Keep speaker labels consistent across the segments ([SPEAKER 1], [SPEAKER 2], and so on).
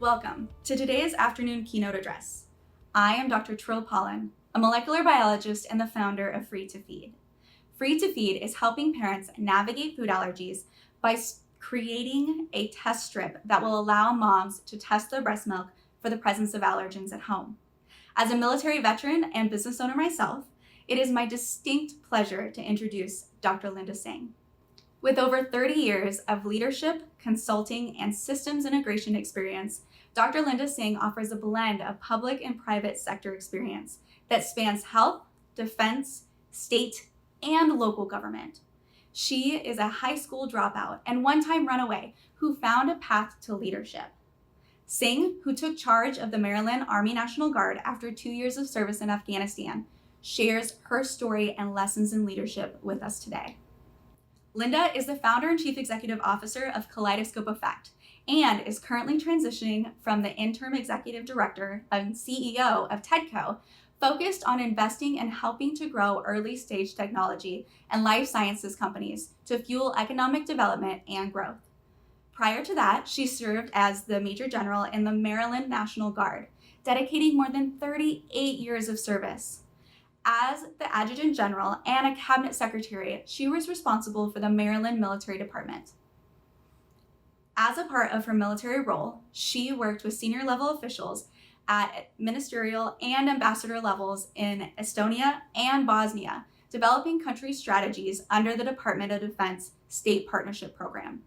[SPEAKER 1] Welcome to today's afternoon keynote address. I am Dr. Trill Paullin, a molecular biologist and the founder of Free to Feed. Free to Feed is helping parents navigate food allergies by creating a test strip that will allow moms to test their breast milk for the presence of allergens at home. As a military veteran and business owner myself, it is my distinct pleasure to introduce Dr. Linda Singh. With over 30 years of leadership, consulting, and systems integration experience, Dr. Linda Singh offers a blend of public and private sector experience that spans health, defense, state, and local government. She is a high school dropout and one-time runaway who found a path to leadership. Singh, who took charge of the Maryland Army National Guard after 2 years of service in Afghanistan, shares her story and lessons in leadership with us today. Linda is the founder and chief executive officer of Kaleidoscope Effect and is currently transitioning from the interim executive director and CEO of TEDCO, focused on investing and helping to grow early stage technology and life sciences companies to fuel economic development and growth. Prior to that, she served as the Major General in the Maryland National Guard, dedicating more than 38 years of service. As the Adjutant General and a Cabinet Secretary, she was responsible for the Maryland Military Department. As a part of her military role, she worked with senior level officials at ministerial and ambassador levels in Estonia and Bosnia, developing country strategies under the Department of Defense State Partnership Program.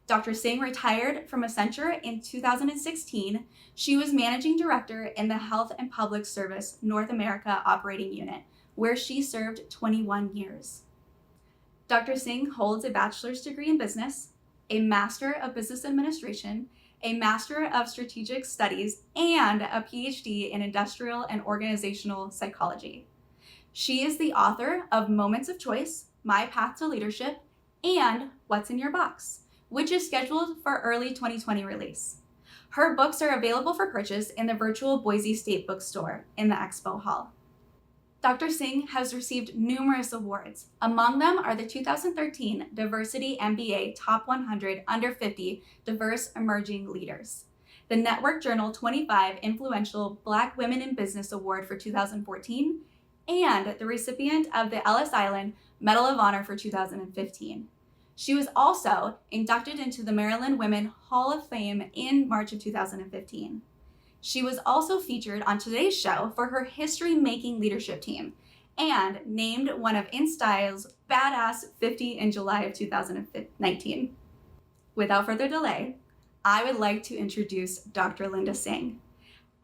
[SPEAKER 1] Dr. Singh retired from Accenture in 2016. She was managing director in the Health and Public Service North America Operating Unit, where she served 21 years. Dr. Singh holds a bachelor's degree in business, a master of business administration, a master of strategic studies, and a PhD in industrial and organizational psychology. She is the author of Moments of Choice, My Path to Leadership, and What's in Your Box, which is scheduled for early 2020 release. Her books are available for purchase in the virtual Boise State Bookstore in the Expo Hall. Dr. Singh has received numerous awards. Among them are the 2013 Diversity MBA Top 100 Under 50 Diverse Emerging Leaders, the Network Journal 25 Influential Black Women in Business Award for 2014, and the recipient of the Ellis Island Medal of Honor for 2015. She was also inducted into the Maryland Women Hall of Fame in March of 2015. She was also featured on today's show for her history-making leadership team and named one of InStyle's Badass 50 in July of 2019. Without further delay, I would like to introduce Dr. Linda Singh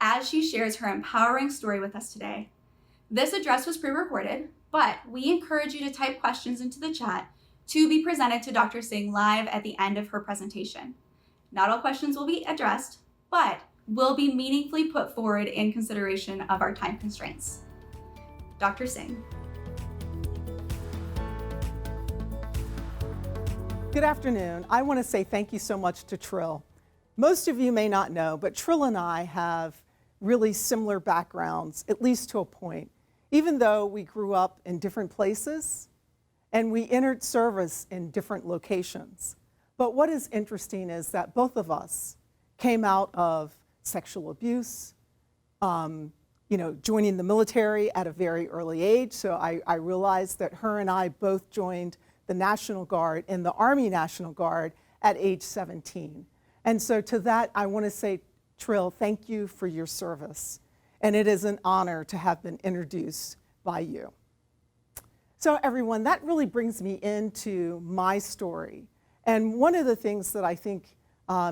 [SPEAKER 1] as she shares her empowering story with us today. This address was pre-recorded, but we encourage you to type questions into the chat to be presented to Dr. Singh live at the end of her presentation. Not all questions will be addressed, but will be meaningfully put forward in consideration of our time constraints. Dr. Singh.
[SPEAKER 2] Good afternoon. I want to say thank you so much to Trill. Most of you may not know, but Trill and I have really similar backgrounds, at least to a point. Even though we grew up in different places, and we entered service in different locations. But what is interesting is that both of us came out of sexual abuse, joining the military at a very early age. So I realized that her and I both joined the National Guard and the Army National Guard at age 17. And so to that, I want to say, Trill, thank you for your service. And it is an honor to have been introduced by you. So everyone, that really brings me into my story. And one of the things that I think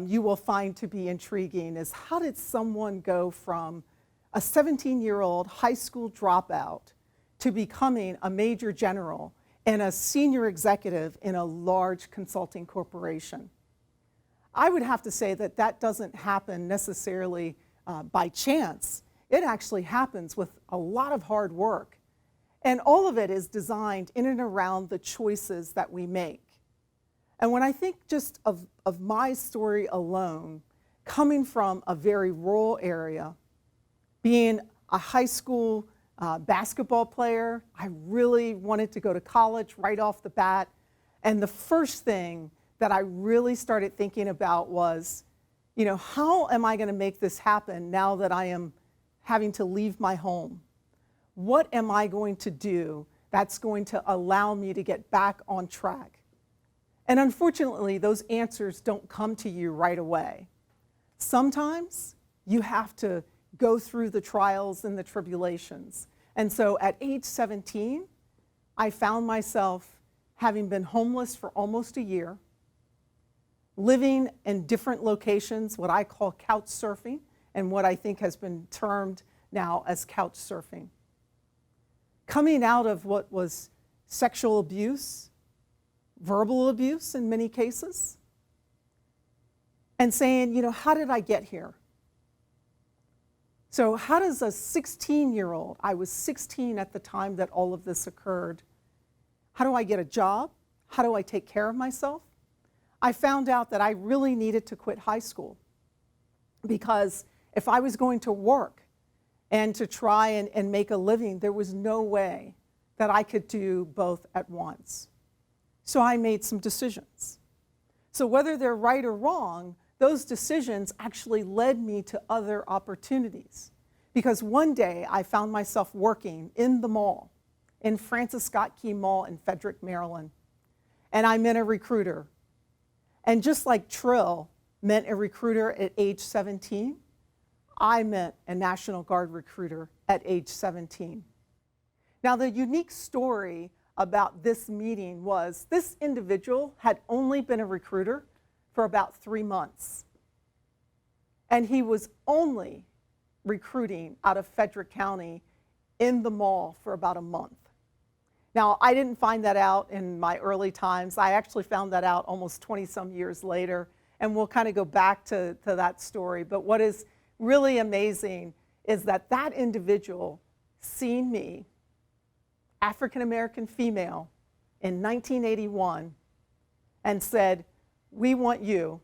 [SPEAKER 2] you will find to be intriguing is how did someone go from a 17-year-old high school dropout to becoming a major general and a senior executive in a large consulting corporation? I would have to say that that doesn't happen necessarily by chance. It actually happens with a lot of hard work. And all of it is designed in and around the choices that we make. And when I think just of my story alone, coming from a very rural area, being a high school basketball player, I really wanted to go to college right off the bat. And the first thing that I really started thinking about was, how am I going to make this happen now that I am having to leave my home? What am I going to do that's going to allow me to get back on track? And unfortunately, those answers don't come to you right away. Sometimes you have to go through the trials and the tribulations. And so at age 17, I found myself having been homeless for almost a year, living in different locations, what I call couch surfing, and what I think has been termed now as couch surfing. Coming out of what was sexual abuse, verbal abuse in many cases, and saying, how did I get here? So how does a 16-year-old, I was 16 at the time that all of this occurred, how do I get a job? How do I take care of myself? I found out that I really needed to quit high school, because if I was going to work and to try and make a living, there was no way that I could do both at once. So I made some decisions. So whether they're right or wrong, those decisions actually led me to other opportunities. Because one day I found myself working in the mall, in Francis Scott Key Mall in Frederick, Maryland. And I met a recruiter. And just like Trill met a recruiter at age 17, I met a National Guard recruiter at age 17. Now, the unique story about this meeting was this individual had only been a recruiter for about 3 months. And he was only recruiting out of Frederick County in the mall for about a month. Now, I didn't find that out in my early times. I actually found that out almost 20-some years later, and we'll kind of go back to that story. But what is really amazing is that that individual seen me, African-American female, in 1981, and said, "We want you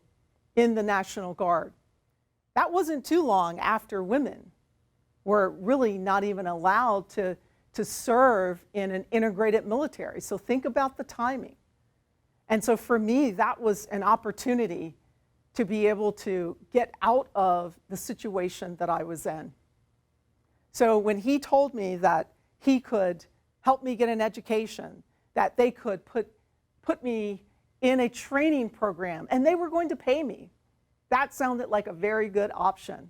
[SPEAKER 2] in the National Guard." That wasn't too long after women were really not even allowed to serve in an integrated military. So think about the timing. And so for me, that was an opportunity to be able to get out of the situation that I was in. So when he told me that he could help me get an education, that they could put me in a training program, and they were going to pay me, that sounded like a very good option.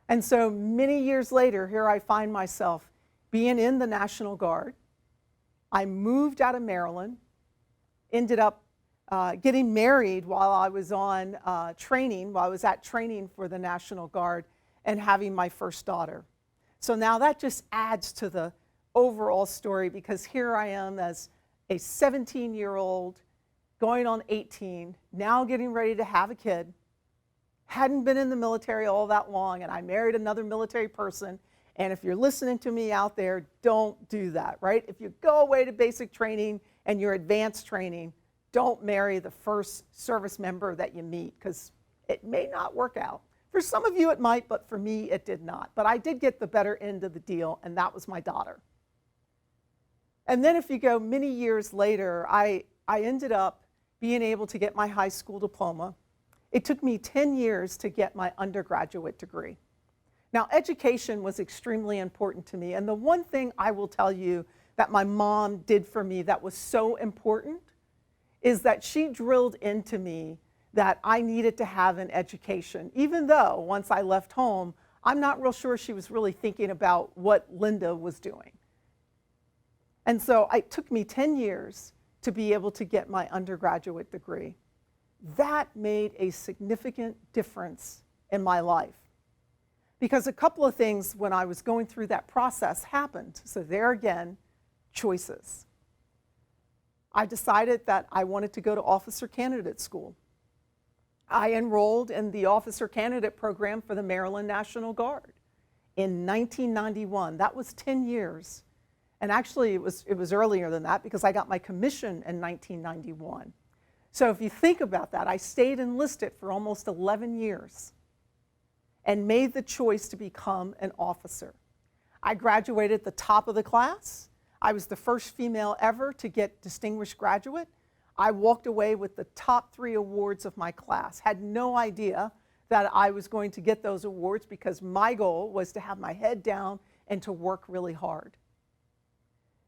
[SPEAKER 2] And so many years later, here I find myself being in the National Guard. I moved out of Maryland, ended up getting married while I was on training, while I was at training for the National Guard, and having my first daughter. So now that just adds to the overall story, because here I am as a 17-year-old going on 18, now getting ready to have a kid, hadn't been in the military all that long, and I married another military person. And if you're listening to me out there, don't do that, right? If you go away to basic training and your advanced training, don't marry the first service member that you meet, because it may not work out. For some of you it might, but for me it did not. But I did get the better end of the deal, and that was my daughter. And then if you go many years later, I ended up being able to get my high school diploma. It took me 10 years to get my undergraduate degree. Now, education was extremely important to me, and the one thing I will tell you that my mom did for me that was so important is that she drilled into me that I needed to have an education, even though once I left home, I'm not real sure she was really thinking about what Linda was doing. And so it took me 10 years to be able to get my undergraduate degree. That made a significant difference in my life, because a couple of things when I was going through that process happened. So there again, choices. I decided that I wanted to go to officer candidate school. I enrolled in the officer candidate program for the Maryland National Guard in 1991. That was 10 years. And actually it was earlier than that, because I got my commission in 1991. So if you think about that, I stayed enlisted for almost 11 years and made the choice to become an officer. I graduated at the top of the class. I was the first female ever to get distinguished graduate. I walked away with the top 3 awards of my class. Had no idea that I was going to get those awards because my goal was to have my head down and to work really hard.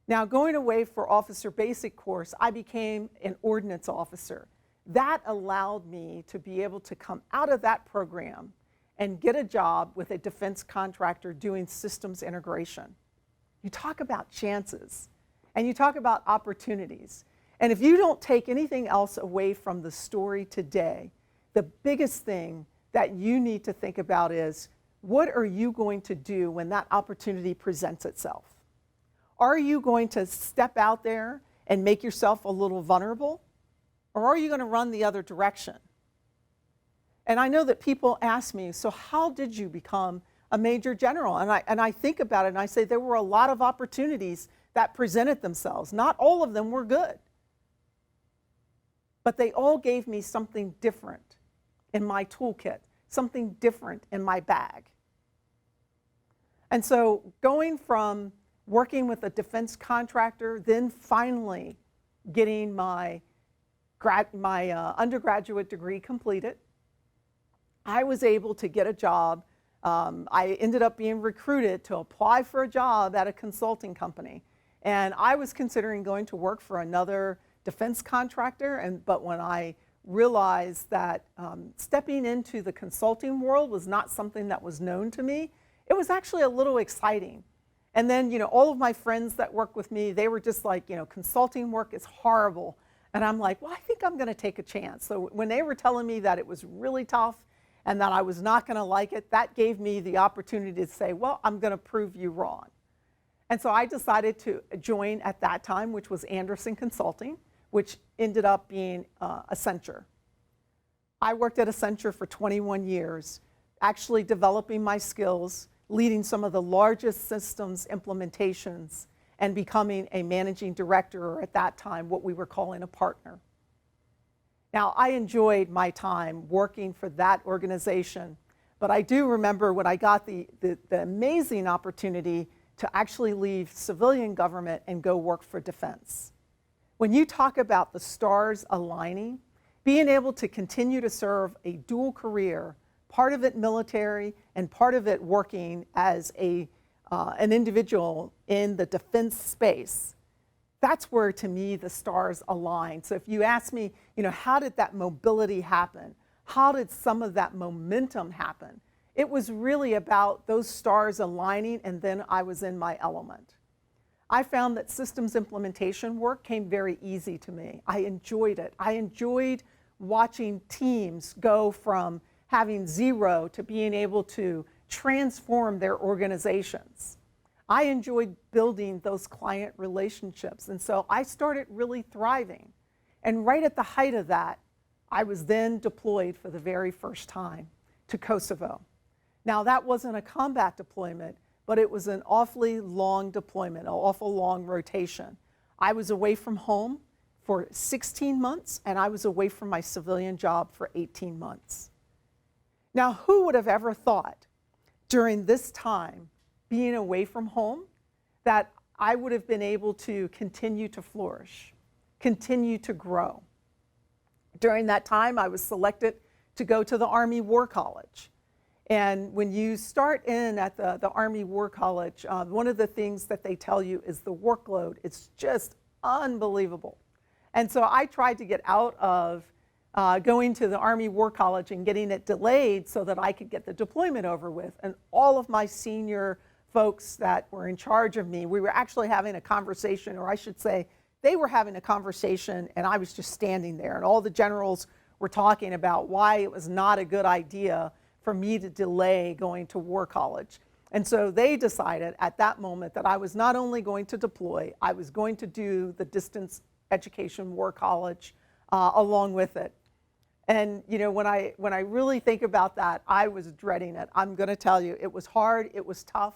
[SPEAKER 2] Now, going away for officer basic course, I became an ordnance officer. That allowed me to be able to come out of that program and get a job with a defense contractor doing systems integration. You talk about chances, and you talk about opportunities. And if you don't take anything else away from the story today, the biggest thing that you need to think about is, what are you going to do when that opportunity presents itself? Are you going to step out there and make yourself a little vulnerable? Or are you going to run the other direction? And I know that people ask me, so how did you become a major general? And I think about it and I say there were a lot of opportunities that presented themselves. Not all of them were good. But they all gave me something different in my toolkit, something different in my bag. And so going from working with a defense contractor, then finally getting my undergraduate degree completed, I was able to get a job. I ended up being recruited to apply for a job at a consulting company. And I was considering going to work for another defense contractor, but when I realized that stepping into the consulting world was not something that was known to me, it was actually a little exciting. And then, all of my friends that work with me, they were just like, consulting work is horrible. And I'm like, well, I think I'm going to take a chance. So when they were telling me that it was really tough and that I was not going to like it, that gave me the opportunity to say, well, I'm going to prove you wrong. And so I decided to join at that time, which was Andrus Consulting, which ended up being Accenture. I worked at Accenture for 21 years, actually developing my skills, leading some of the largest systems implementations, and becoming a managing director, or at that time, what we were calling a partner. Now, I enjoyed my time working for that organization, but I do remember when I got the amazing opportunity to actually leave civilian government and go work for defense. When you talk about the stars aligning, being able to continue to serve a dual career, part of it military and part of it working as an individual in the defense space, that's where, to me, the stars align. So if you ask me, how did that mobility happen? How did some of that momentum happen? It was really about those stars aligning, and then I was in my element. I found that systems implementation work came very easy to me. I enjoyed it. I enjoyed watching teams go from having zero to being able to transform their organizations. I enjoyed building those client relationships, and so I started really thriving. And right at the height of that, I was then deployed for the very first time to Kosovo. Now, that wasn't a combat deployment, but it was an awfully long deployment, an awful long rotation. I was away from home for 16 months, and I was away from my civilian job for 18 months. Now, who would have ever thought during this time, being away from home, that I would have been able to continue to flourish, continue to grow? During that time, I was selected to go to the Army War College. And when you start in at the Army War College, one of the things that they tell you is the workload. It's just unbelievable. And so I tried to get out of going to the Army War College and getting it delayed so that I could get the deployment over with. And all of my senior folks that were in charge of me, we were actually having a conversation, or I should say, they were having a conversation and I was just standing there. And all the generals were talking about why it was not a good idea for me to delay going to War College. And so they decided at that moment that I was not only going to deploy, I was going to do the distance education War College along with it. And when I really think about that, I was dreading it. I'm going to tell you, it was hard, it was tough.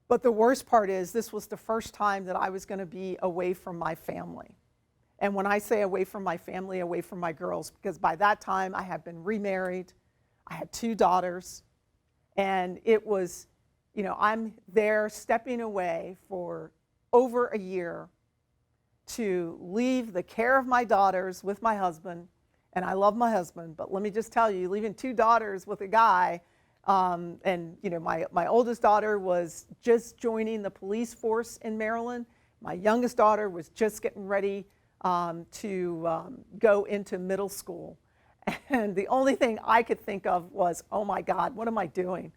[SPEAKER 2] But the worst part is this was the first time that I was going to be away from my family. And when I say away from my family, away from my girls, because by that time I had been remarried, I had 2 daughters, and it was, I'm there stepping away for over a year to leave the care of my daughters with my husband and I love my husband, but let me just tell you, leaving 2 daughters with a guy, and my oldest daughter was just joining the police force in Maryland. My youngest daughter was just getting ready to go into middle school. And the only thing I could think of was, oh my God, what am I doing?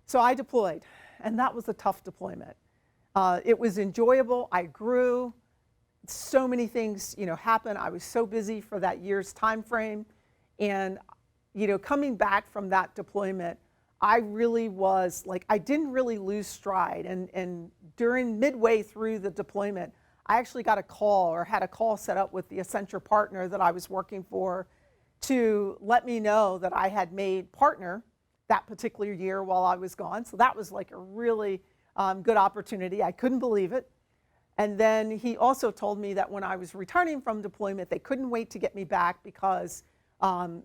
[SPEAKER 2] So I deployed, and that was a tough deployment. It was enjoyable. I grew. So many things, happened. I was so busy for that year's time frame. And, coming back from that deployment, I really was I didn't really lose stride. And during midway through the deployment, I actually got a call or had a call set up with the Accenture partner that I was working for to let me know that I had made partner that particular year while I was gone. So that was a really good opportunity. I couldn't believe it. And then he also told me that when I was returning from deployment, they couldn't wait to get me back because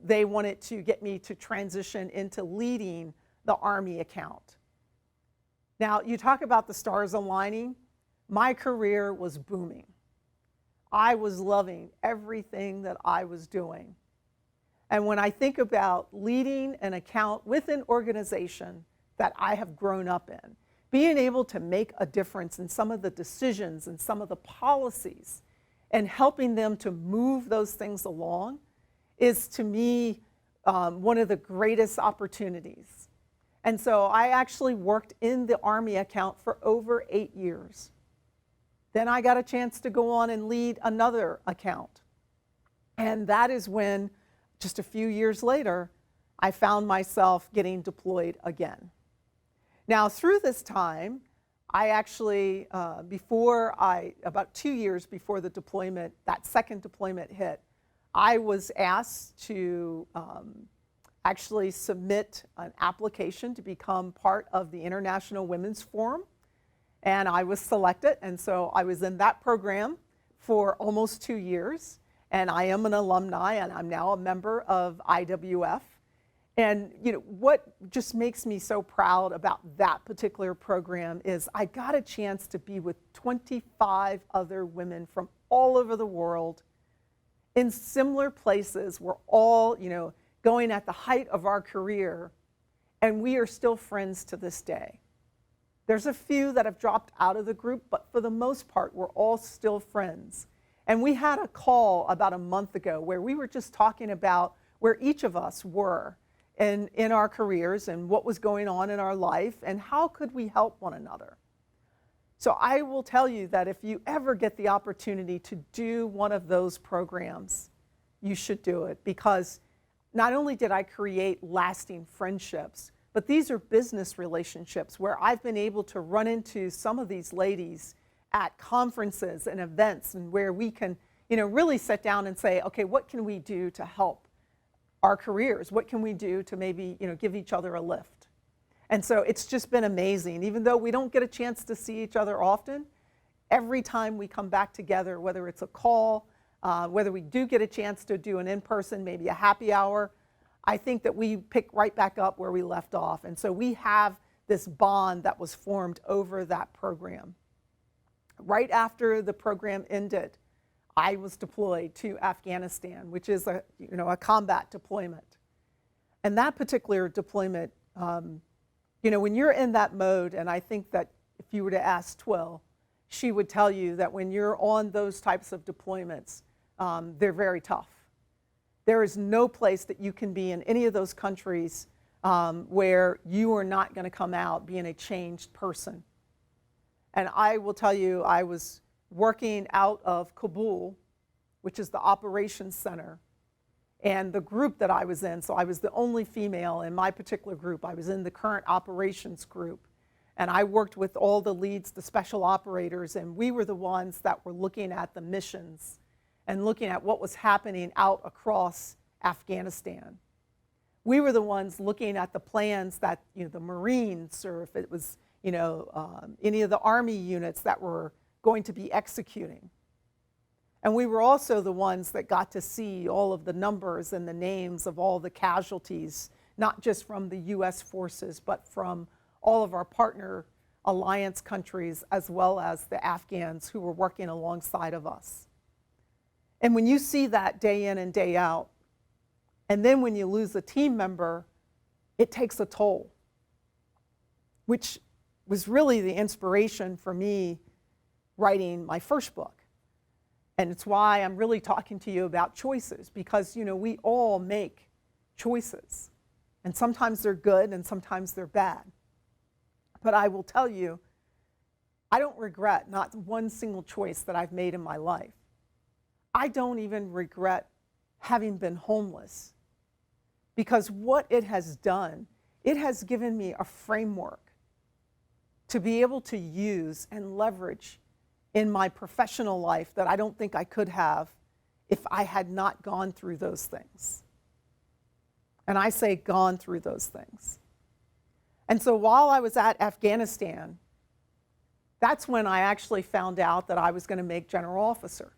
[SPEAKER 2] they wanted to get me to transition into leading the Army account. Now, you talk about the stars aligning. My career was booming. I was loving everything that I was doing. And when I think about leading an account with an organization that I have grown up in, being able to make a difference in some of the decisions and some of the policies and helping them to move those things along is, to me, one of the greatest opportunities. And so I actually worked in the Army account for over 8 years. Then I got a chance to go on and lead another account. And that is when, just a few years later, I found myself getting deployed again. Now, through this time, I actually, about 2 years before the deployment, that second deployment hit, I was asked to actually submit an application to become part of the International Women's Forum. And I was selected, and so I was in that program for almost 2 years. And I am an alumni, and I'm now a member of IWF. And what just makes me so proud about that particular program is I got a chance to be with 25 other women from all over the world in similar places. We're all, going at the height of our career, and we are still friends to this day. There's a few that have dropped out of the group, but for the most part, we're all still friends. And we had a call about a month ago where we were just talking about where each of us were in our careers and what was going on in our life and how could we help one another. So I will tell you that if you ever get the opportunity to do one of those programs, you should do it, because not only did I create lasting friendships, but these are business relationships where I've been able to run into some of these ladies at conferences and events, and where we can, really sit down and say, okay, what can we do to help our careers? What can we do to maybe, give each other a lift? And so it's just been amazing. Even though we don't get a chance to see each other often, every time we come back together, whether it's a call, whether we do get a chance to do an in-person, maybe a happy hour, I think that we pick right back up where we left off. And so we have this bond that was formed over that program. Right after the program ended, I was deployed to Afghanistan, which is a combat deployment. And that particular deployment, when you're in that mode, and I think that if you were to ask Twill, she would tell you that when you're on those types of deployments, they're very tough. There is no place that you can be in any of those countries where you are not going to come out being a changed person. And I will tell you, I was working out of Kabul, which is the operations center, and the group that I was in, so I was the only female in my particular group. I was in the current operations group, and I worked with all the leads, the special operators, and we were the ones that were looking at the missions and looking at what was happening out across Afghanistan. We were the ones looking at the plans that the Marines, or if it was any of the Army units that were going to be executing. And we were also the ones that got to see all of the numbers and the names of all the casualties, not just from the US forces, but from all of our partner alliance countries, as well as the Afghans who were working alongside of us. And when you see that day in and day out, and then when you lose a team member, it takes a toll, which was really the inspiration for me writing my first book. And it's why I'm really talking to you about choices, because we all make choices. And sometimes they're good and sometimes they're bad. But I will tell you, I don't regret not one single choice that I've made in my life. I don't even regret having been homeless, because what it has done, it has given me a framework to be able to use and leverage in my professional life that I don't think I could have if I had not gone through those things. And I say gone through those things. And so while I was at Afghanistan, that's when I actually found out that I was going to make general officer.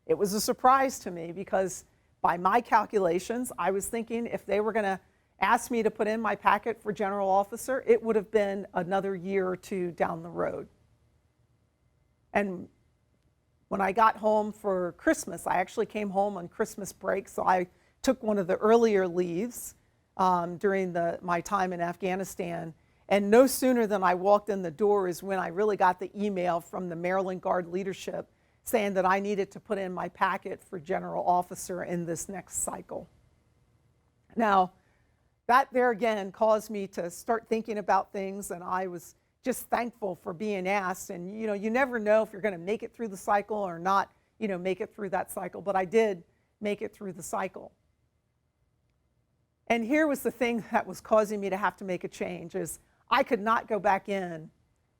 [SPEAKER 2] It was a surprise to me, because by my calculations, I was thinking if they were going to ask me to put in my packet for general officer, it would have been another year or two down the road. And when I got home for Christmas, I actually came home on Christmas break, so I took one of the earlier leaves during my time in Afghanistan. And no sooner than I walked in the door is when I really got the email from the Maryland Guard leadership saying that I needed to put in my packet for general officer in this next cycle. Now, that there again caused me to start thinking about things, and I was just thankful for being asked. And you never know if you're going to make it through the cycle or not, make it through that cycle. But I did make it through the cycle. And here was the thing that was causing me to have to make a change, is I could not go back in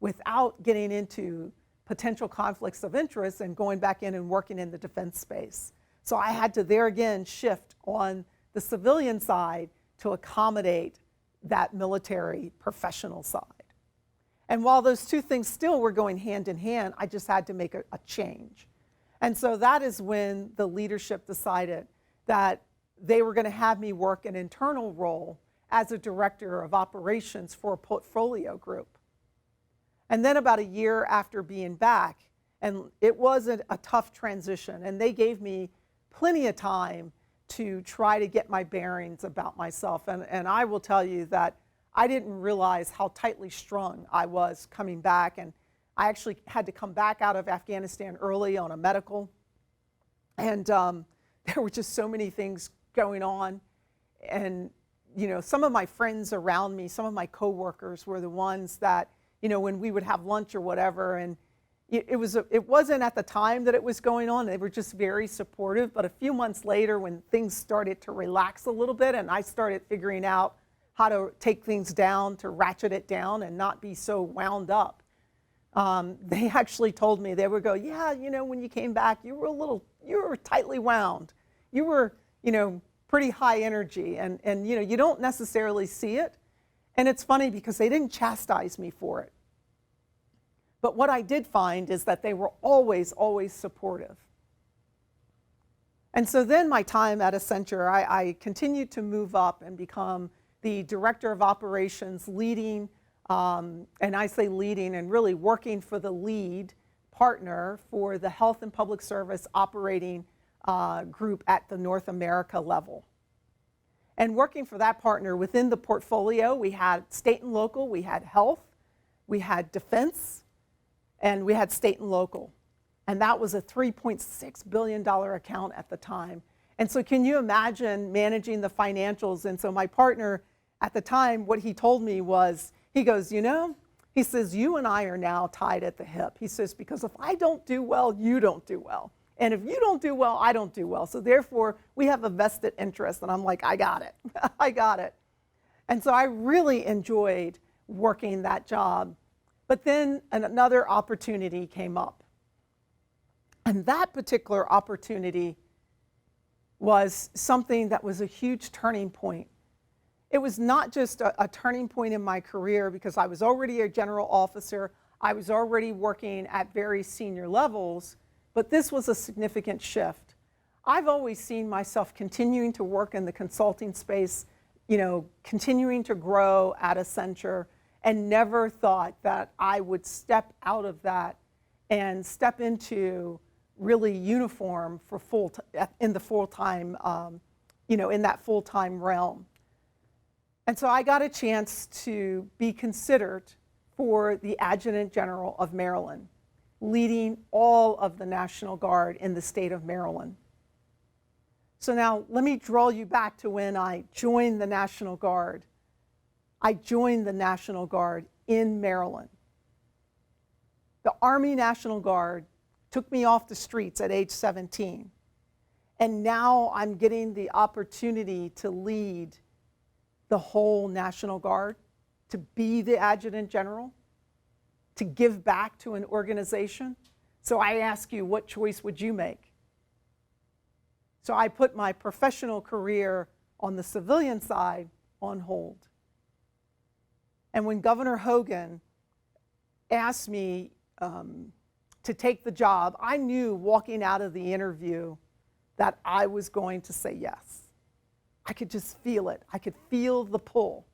[SPEAKER 2] without getting into potential conflicts of interest and going back in and working in the defense space. So I had to there again shift on the civilian side to accommodate that military professional side. And while those two things still were going hand in hand, I just had to make a change. And so that is when the leadership decided that they were going to have me work an internal role as a director of operations for a portfolio group. And then about a year after being back, and it was a tough transition, and they gave me plenty of time to try to get my bearings about myself. And I will tell you that I didn't realize how tightly strung I was coming back. And I actually had to come back out of Afghanistan early on a medical. And there were just so many things going on. And, some of my friends around me, some of my coworkers were the ones that, when we would have lunch or whatever, and it wasn't at the time that it was going on. They were just very supportive. But a few months later, when things started to relax a little bit and I started figuring out how to take things down, to ratchet it down and not be so wound up, they actually told me, they would go, yeah, when you came back, you were tightly wound. You were, pretty high energy, and you don't necessarily see it. And it's funny because they didn't chastise me for it. But what I did find is that they were always, always supportive. And so then my time at Accenture, I continued to move up and become the director of operations, leading, and I say leading and really working for the lead partner for the health and public service operating group at the North America level. And working for that partner within the portfolio, we had state and local, we had health, we had defense, and we had state and local. And that was a $3.6 billion account at the time. And so can you imagine managing the financials? And so my partner at the time, what he told me was, he goes, he says, you and I are now tied at the hip. He says, because if I don't do well, you don't do well. And if you don't do well, I don't do well. So therefore, we have a vested interest. And I'm like, I got it. I got it. And so I really enjoyed working that job. But then another opportunity came up. And that particular opportunity was something that was a huge turning point. It was not just a turning point in my career, because I was already a general officer. I was already working at very senior levels. But this was a significant shift. I've always seen myself continuing to work in the consulting space, continuing to grow at Accenture, and never thought that I would step out of that and step into really uniform for in the full-time, in that full-time realm. And so I got a chance to be considered for the Adjutant General of Maryland, leading all of the National Guard in the state of Maryland. So now let me draw you back to when I joined the National Guard. I joined the National Guard in Maryland. The Army National Guard took me off the streets at age 17. And now I'm getting the opportunity to lead the whole National Guard, to be the Adjutant General, to give back to an organization. So I ask you, what choice would you make? So I put my professional career on the civilian side on hold. And when Governor Hogan asked me to take the job, I knew walking out of the interview that I was going to say yes. I could just feel it. I could feel the pull.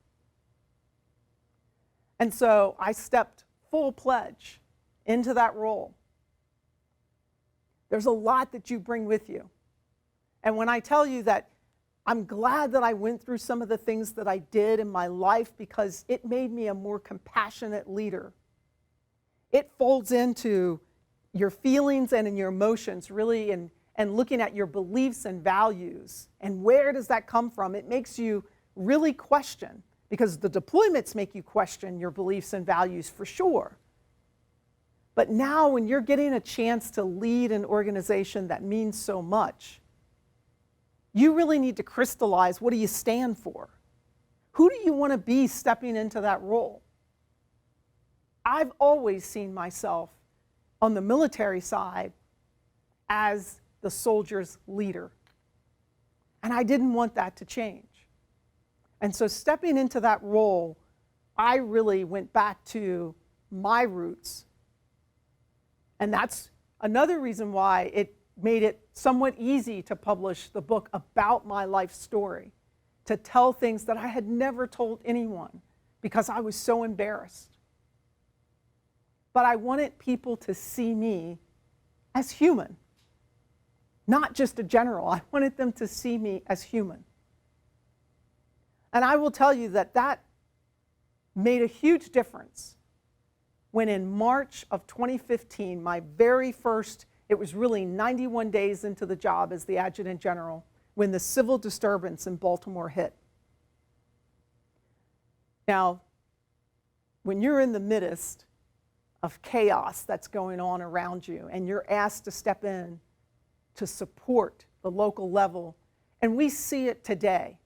[SPEAKER 2] And so I stepped full pledge into that role. There's a lot that you bring with you. And when I tell you that I'm glad that I went through some of the things that I did in my life, because it made me a more compassionate leader. It folds into your feelings and in your emotions, really, and looking at your beliefs and values. And where does that come from? It makes you really question, because the deployments make you question your beliefs and values for sure. But now when you're getting a chance to lead an organization that means so much, you really need to crystallize, what do you stand for? Who do you want to be stepping into that role? I've always seen myself on the military side as the soldier's leader. And I didn't want that to change. And so stepping into that role, I really went back to my roots. And that's another reason why it made it somewhat easy to publish the book about my life story, to tell things that I had never told anyone because I was so embarrassed. But I wanted people to see me as human, not just a general. I wanted them to see me as human. And I will tell you that that made a huge difference when in March of 2015, my very first, it was really 91 days into the job as the Adjutant General, when the civil disturbance in Baltimore hit. Now, when you're in the midst of chaos that's going on around you and you're asked to step in to support the local level, and we see it today.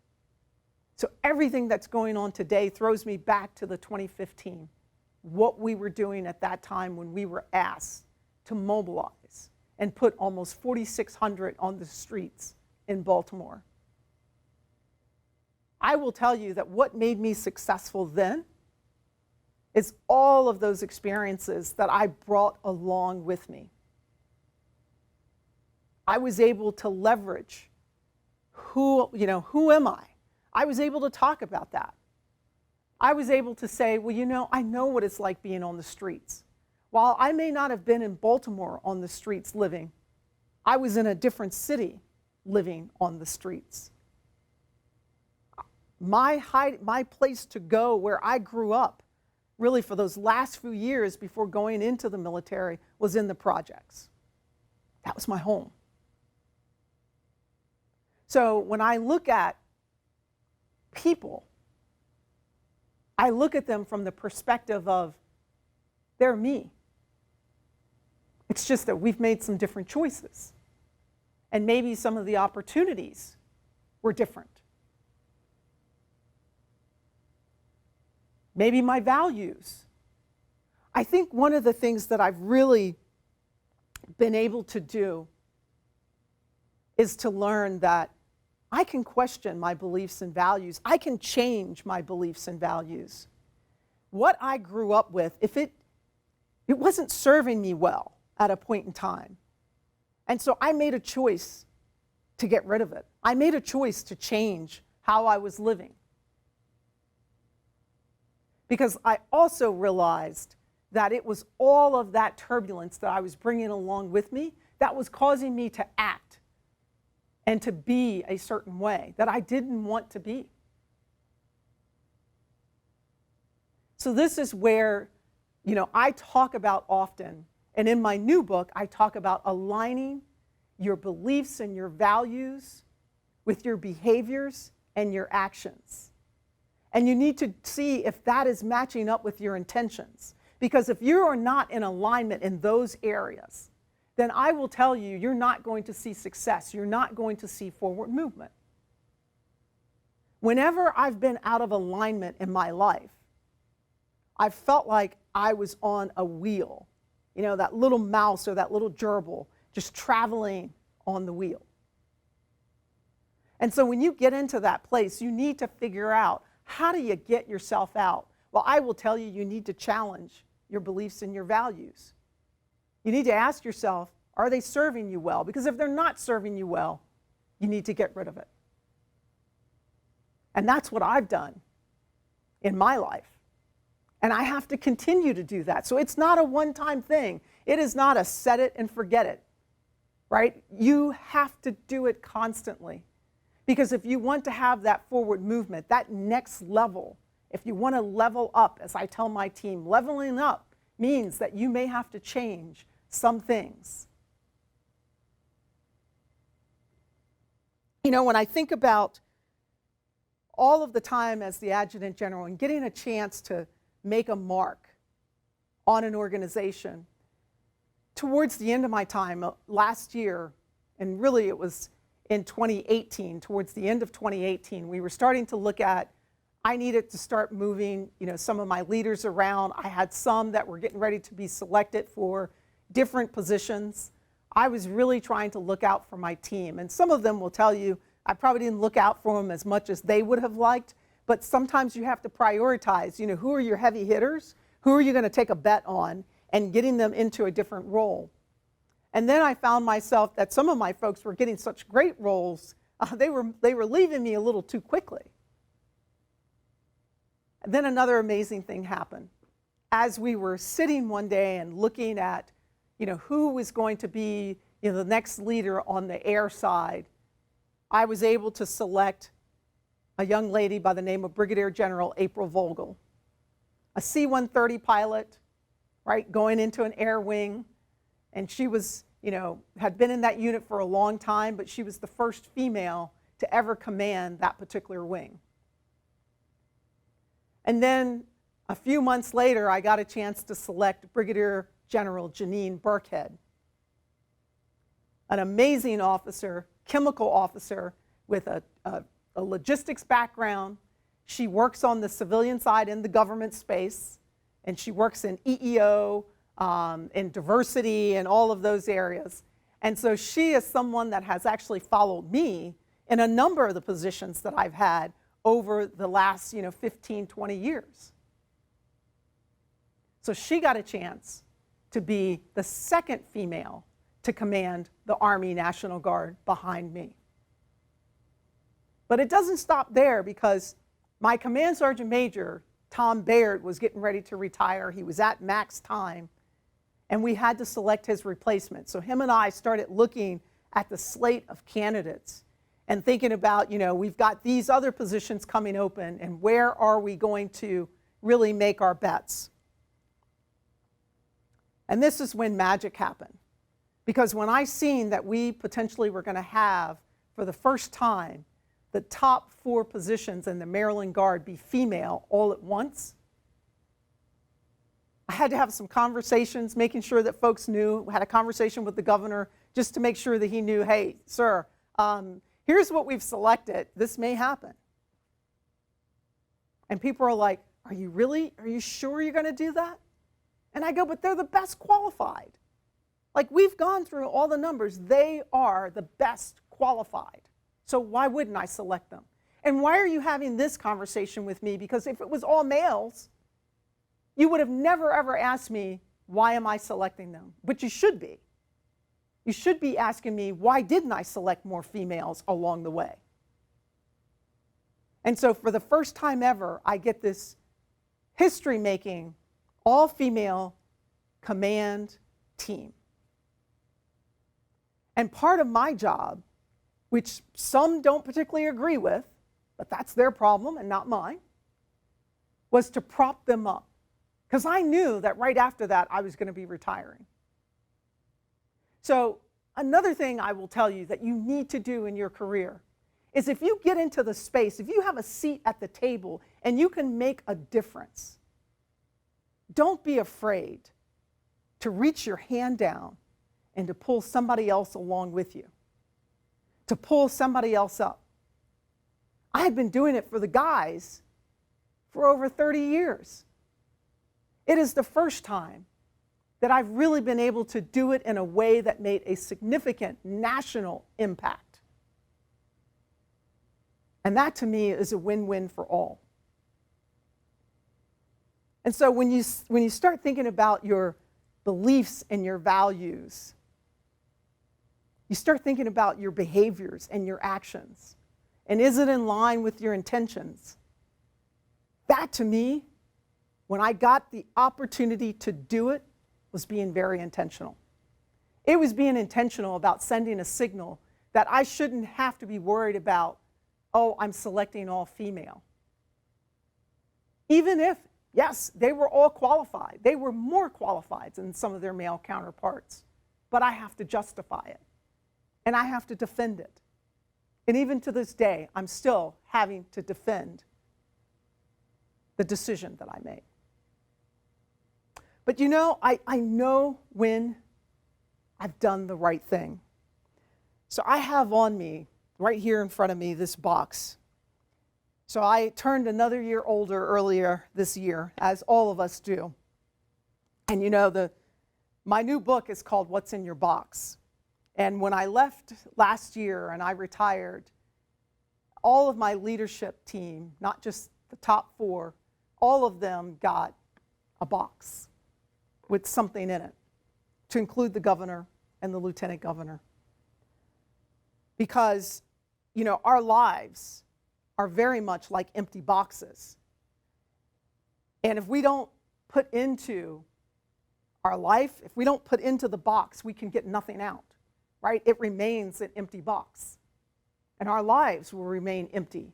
[SPEAKER 2] So everything that's going on today throws me back to the 2015, what we were doing at that time when we were asked to mobilize and put almost 4,600 on the streets in Baltimore. I will tell you that what made me successful then is all of those experiences that I brought along with me. I was able to leverage who am I? I was able to talk about that. I was able to say, well, I know what it's like being on the streets. While I may not have been in Baltimore on the streets living, I was in a different city living on the streets. My place to go where I grew up, really for those last few years before going into the military, was in the projects. That was my home. So when I look at people, I look at them from the perspective of they're me. It's just that we've made some different choices. And maybe some of the opportunities were different. Maybe my values. I think one of the things that I've really been able to do is to learn that I can question my beliefs and values. I can change my beliefs and values. What I grew up with, if it wasn't serving me well at a point in time. And so I made a choice to get rid of it. I made a choice to change how I was living. Because I also realized that it was all of that turbulence that I was bringing along with me that was causing me to act and to be a certain way that I didn't want to be. So this is where, I talk about often, and in my new book, I talk about aligning your beliefs and your values with your behaviors and your actions. And you need to see if that is matching up with your intentions. Because if you are not in alignment in those areas, then I will tell you, you're not going to see success. You're not going to see forward movement. Whenever I've been out of alignment in my life, I've felt like I was on a wheel, that little mouse or that little gerbil just traveling on the wheel. And so when you get into that place, you need to figure out, how do you get yourself out? Well, I will tell you, you need to challenge your beliefs and your values. You need to ask yourself, are they serving you well? Because if they're not serving you well, you need to get rid of it. And that's what I've done in my life. And I have to continue to do that. So it's not a one-time thing. It is not a set it and forget it, right? You have to do it constantly. Because if you want to have that forward movement, that next level, if you want to level up, as I tell my team, leveling up means that you may have to change some things. When I think about all of the time as the Adjutant General and getting a chance to make a mark on an organization, towards the end of my time last year, and really it was in 2018, towards the end of 2018, we were starting to look at, I needed to start moving, some of my leaders around. I had some that were getting ready to be selected for different positions. I was really trying to look out for my team. And some of them will tell you, I probably didn't look out for them as much as they would have liked, but sometimes you have to prioritize, who are your heavy hitters? Who are you going to take a bet on? And getting them into a different role. And then I found myself that some of my folks were getting such great roles, they were leaving me a little too quickly. And then another amazing thing happened. As we were sitting one day and looking at, who was going to be, the next leader on the air side, I was able to select a young lady by the name of Brigadier General April Vogel, a C-130 pilot, right, going into an air wing. And she was, had been in that unit for a long time, but she was the first female to ever command that particular wing. And then a few months later, I got a chance to select Brigadier General Janine Burkhead, an amazing officer, chemical officer with a logistics background. She works on the civilian side in the government space, and she works in EEO, in diversity and all of those areas. And so she is someone that has actually followed me in a number of the positions that I've had over the last 15, 20 years. So she got a chance to be the second female to command the Army National Guard behind me. But it doesn't stop there, because my Command Sergeant Major, Tom Baird, was getting ready to retire. He was at max time, and we had to select his replacement. So him and I started looking at the slate of candidates and thinking about, we've got these other positions coming open, and where are we going to really make our bets? And this is when magic happened. Because when I seen that we potentially were going to have, for the first time, the top 4 positions in the Maryland Guard be female all at once, I had to have some conversations, making sure that folks knew. Had a conversation with the governor just to make sure that he knew, hey, sir, here's what we've selected. This may happen. And people are like, are you sure you're going to do that? And I go, but they're the best qualified. Like, we've gone through all the numbers. They are the best qualified. So why wouldn't I select them? And why are you having this conversation with me? Because if it was all males, you would have never, ever asked me, why am I selecting them? But you should be. You should be asking me, why didn't I select more females along the way? And so for the first time ever, I get this history-making, all-female command team. And part of my job, which some don't particularly agree with, but that's their problem and not mine, was to prop them up. Because I knew that right after that, I was going to be retiring. So another thing I will tell you that you need to do in your career is if you get into the space, if you have a seat at the table and you can make a difference, don't be afraid to reach your hand down and to pull somebody else along with you, to pull somebody else up. I had been doing it for the guys for over 30 years. It is the first time that I've really been able to do it in a way that made a significant national impact. And that to me is a win-win for all. And so when you start thinking about your beliefs and your values, you start thinking about your behaviors and your actions. And is it in line with your intentions? That to me, when I got the opportunity to do it, was being very intentional. It was being intentional about sending a signal that I shouldn't have to be worried about, oh, I'm selecting all female. Even if, yes, they were all qualified. They were more qualified than some of their male counterparts. But I have to justify it. And I have to defend it. And even to this day, I'm still having to defend the decision that I made. But you know, I know when I've done the right thing. So I have on me, right here in front of me, this box. So I turned another year older earlier this year, as all of us do. And you know, my new book is called What's in Your Box. And when I left last year and I retired, all of my leadership team, not just the top 4, all of them got a box with something in it, to include the governor and the lieutenant governor. Because, you know, our lives are very much like empty boxes. And if we don't put into our life, if we don't put into the box, we can get nothing out, right? It remains an empty box. And our lives will remain empty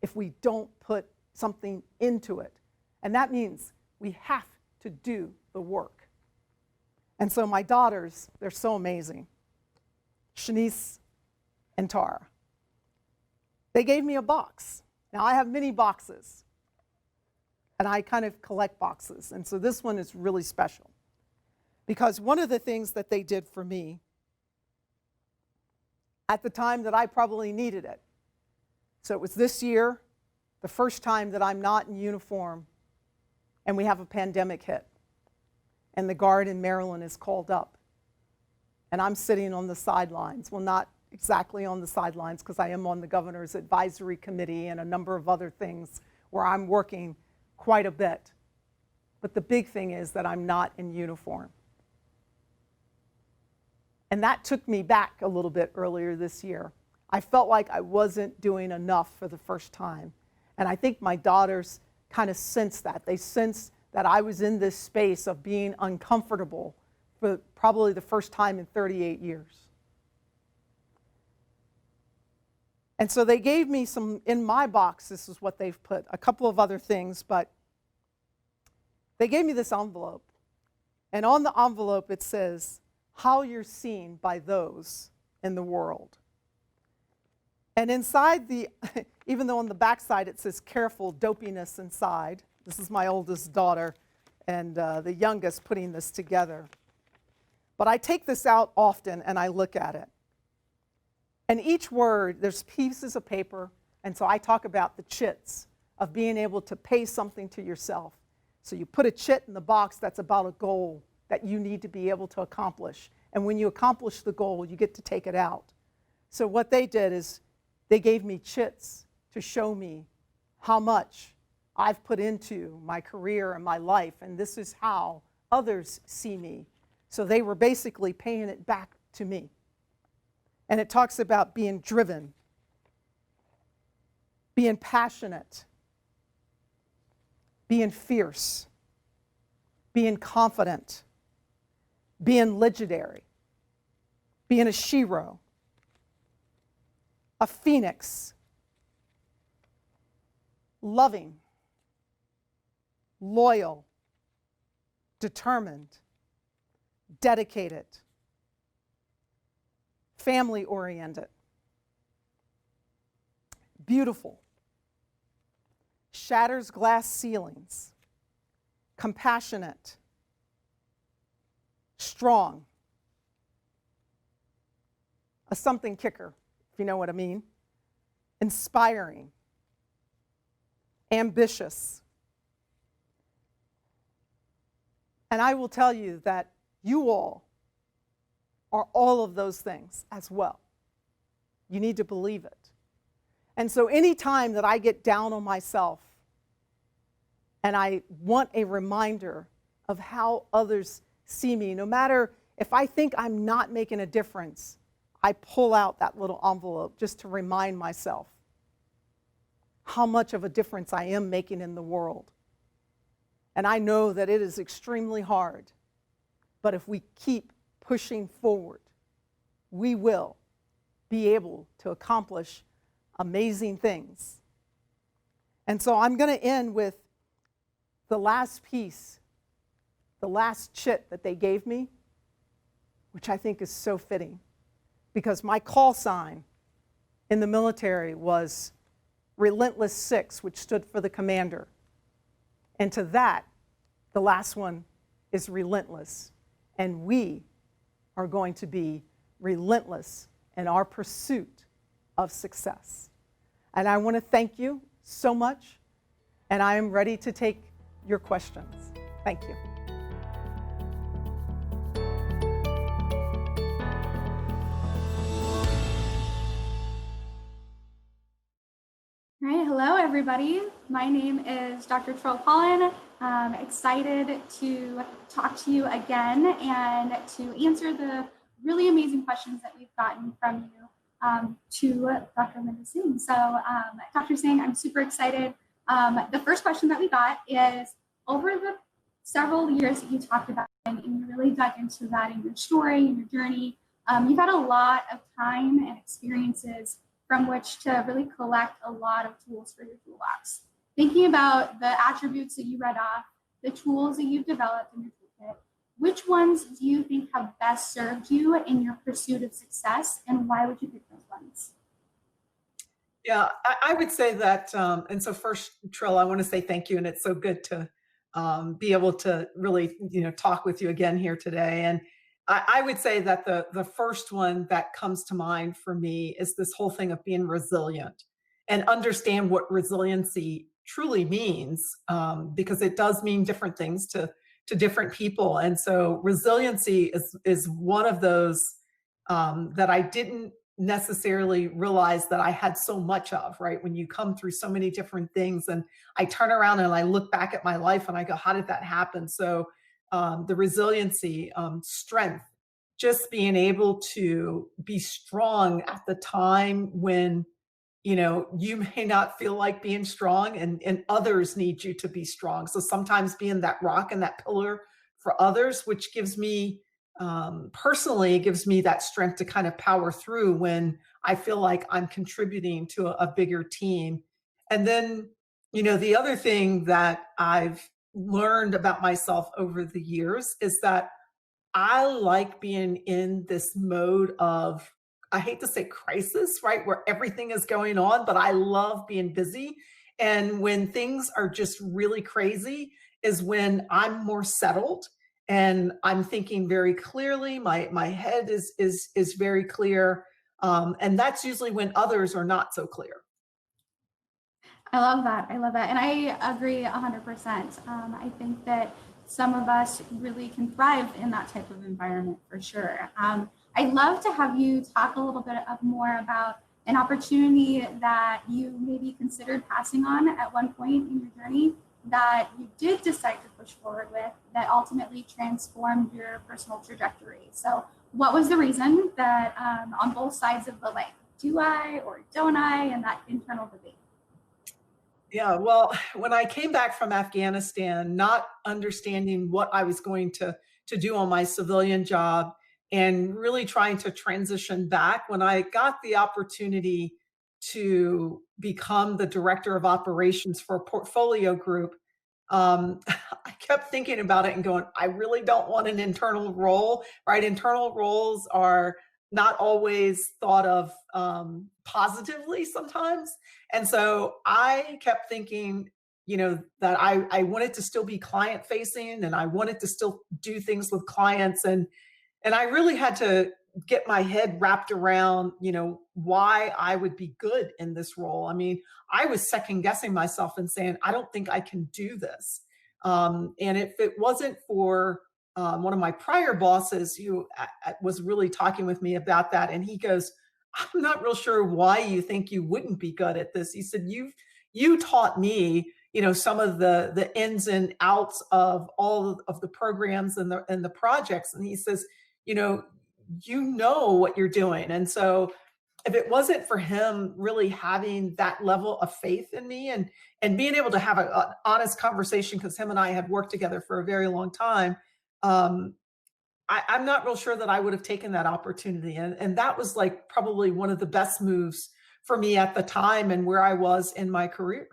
[SPEAKER 2] if we don't put something into it. And that means we have to do the work. And so my daughters, they're so amazing. Shanice and Tara. They gave me a box. Now I have many boxes. And I kind of collect boxes. And so this one is really special. Because one of the things that they did for me at the time that I probably needed it. So it was this year, the first time that I'm not in uniform, and we have a pandemic hit. And the guard in Maryland is called up. And I'm sitting on the sidelines. Well, not exactly on the sidelines, because I am on the governor's advisory committee and a number of other things where I'm working quite a bit. But the big thing is that I'm not in uniform. And that took me back a little bit earlier this year. I felt like I wasn't doing enough for the first time. And I think my daughters kind of sensed that. They sensed that I was in this space of being uncomfortable for probably the first time in 38 years. And so they gave me some, in my box, this is what they've put, a couple of other things, but they gave me this envelope. And on the envelope it says, how you're seen by those in the world. And inside even though on the back side it says careful dopiness inside, this is my oldest daughter and the youngest putting this together. But I take this out often and I look at it. And each word, there's pieces of paper, and so I talk about the chits of being able to pay something to yourself. So you put a chit in the box that's about a goal that you need to be able to accomplish. And when you accomplish the goal, you get to take it out. So what they did is they gave me chits to show me how much I've put into my career and my life, and this is how others see me. So they were basically paying it back to me. And it talks about being driven, being passionate, being fierce, being confident, being legendary, being a shero, a phoenix, loving, loyal, determined, dedicated, family-oriented, beautiful, shatters glass ceilings, compassionate, strong, a something kicker, if you know what I mean, inspiring, ambitious. And I will tell you that you all are all of those things as well. You need to believe it. And so anytime that I get down on myself and I want a reminder of how others see me, no matter if I think I'm not making a difference, I pull out that little envelope just to remind myself how much of a difference I am making in the world. And I know that it is extremely hard, but if we keep pushing forward, we will be able to accomplish amazing things. And so I'm going to end with the last piece, the last chit that they gave me, which I think is so fitting, because my call sign in the military was Relentless 6, which stood for the commander. And to that, the last one is relentless. And we are going to be relentless in our pursuit of success. And I want to thank you so much, and I am ready to take your questions. Thank you.
[SPEAKER 1] All right, hello everybody. My name is Dr. Trill Paullin. I'm excited to talk to you again and to answer the really amazing questions that we've gotten from you to Dr. Linda Singh. So Dr. Singh, I'm super excited. The first question that we got is, over the several years that you talked about and you really dug into that in your story, in your journey, you've had a lot of time and experiences from which to really collect a lot of tools for your toolbox. Thinking about the attributes that you read off, the tools that you've developed in your toolkit, which ones do you think have best served you in your pursuit of success, and why would you pick those ones?
[SPEAKER 3] Yeah, I would say that, and so first, Trill, I want to say thank you, and it's so good to be able to really, talk with you again here today. And I would say that the first one that comes to mind for me is this whole thing of being resilient and understand what resiliency truly means, because it does mean different things to different people. And so resiliency is one of those that I didn't necessarily realize that I had so much of, right? When you come through so many different things, and I turn around and I look back at my life and I go, how did that happen? So the resiliency, strength, just being able to be strong at the time when, you may not feel like being strong, and others need you to be strong. So sometimes being that rock and that pillar for others, which gives me, personally, it gives me that strength to kind of power through when I feel like I'm contributing to a bigger team. And then, the other thing that I've learned about myself over the years is that I like being in this mode of, I hate to say crisis, right? Where everything is going on, but I love being busy. And when things are just really crazy is when I'm more settled and I'm thinking very clearly. My head is very clear. And that's usually when others are not so clear.
[SPEAKER 1] I love that. I love that. And I agree 100%. I think that some of us really can thrive in that type of environment for sure. I'd love to have you talk a little bit more about an opportunity that you maybe considered passing on at one point in your journey that you did decide to push forward with that ultimately transformed your personal trajectory. So what was the reason that on both sides of the do I or don't I, and that internal debate?
[SPEAKER 3] Yeah, well, when I came back from Afghanistan, not understanding what I was going to do on my civilian job, and really trying to transition back. When I got the opportunity to become the director of operations for a portfolio group, I kept thinking about it and going, I really don't want an internal role, right? Internal roles are not always thought of positively sometimes. And so I kept thinking, that I wanted to still be client facing and I wanted to still do things with clients. And I really had to get my head wrapped around, why I would be good in this role. I mean, I was second guessing myself and saying, I don't think I can do this. And if it wasn't for one of my prior bosses who was really talking with me about that, and he goes, I'm not real sure why you think you wouldn't be good at this. He said, you taught me, some of the ins and outs of all of the programs and the projects. And he says, you know, what you're doing. And so if it wasn't for him really having that level of faith in me and being able to have an honest conversation, because him and I had worked together for a very long time, um, I'm not real sure that I would have taken that opportunity. And that was like probably one of the best moves for me at the time and where I was in my career.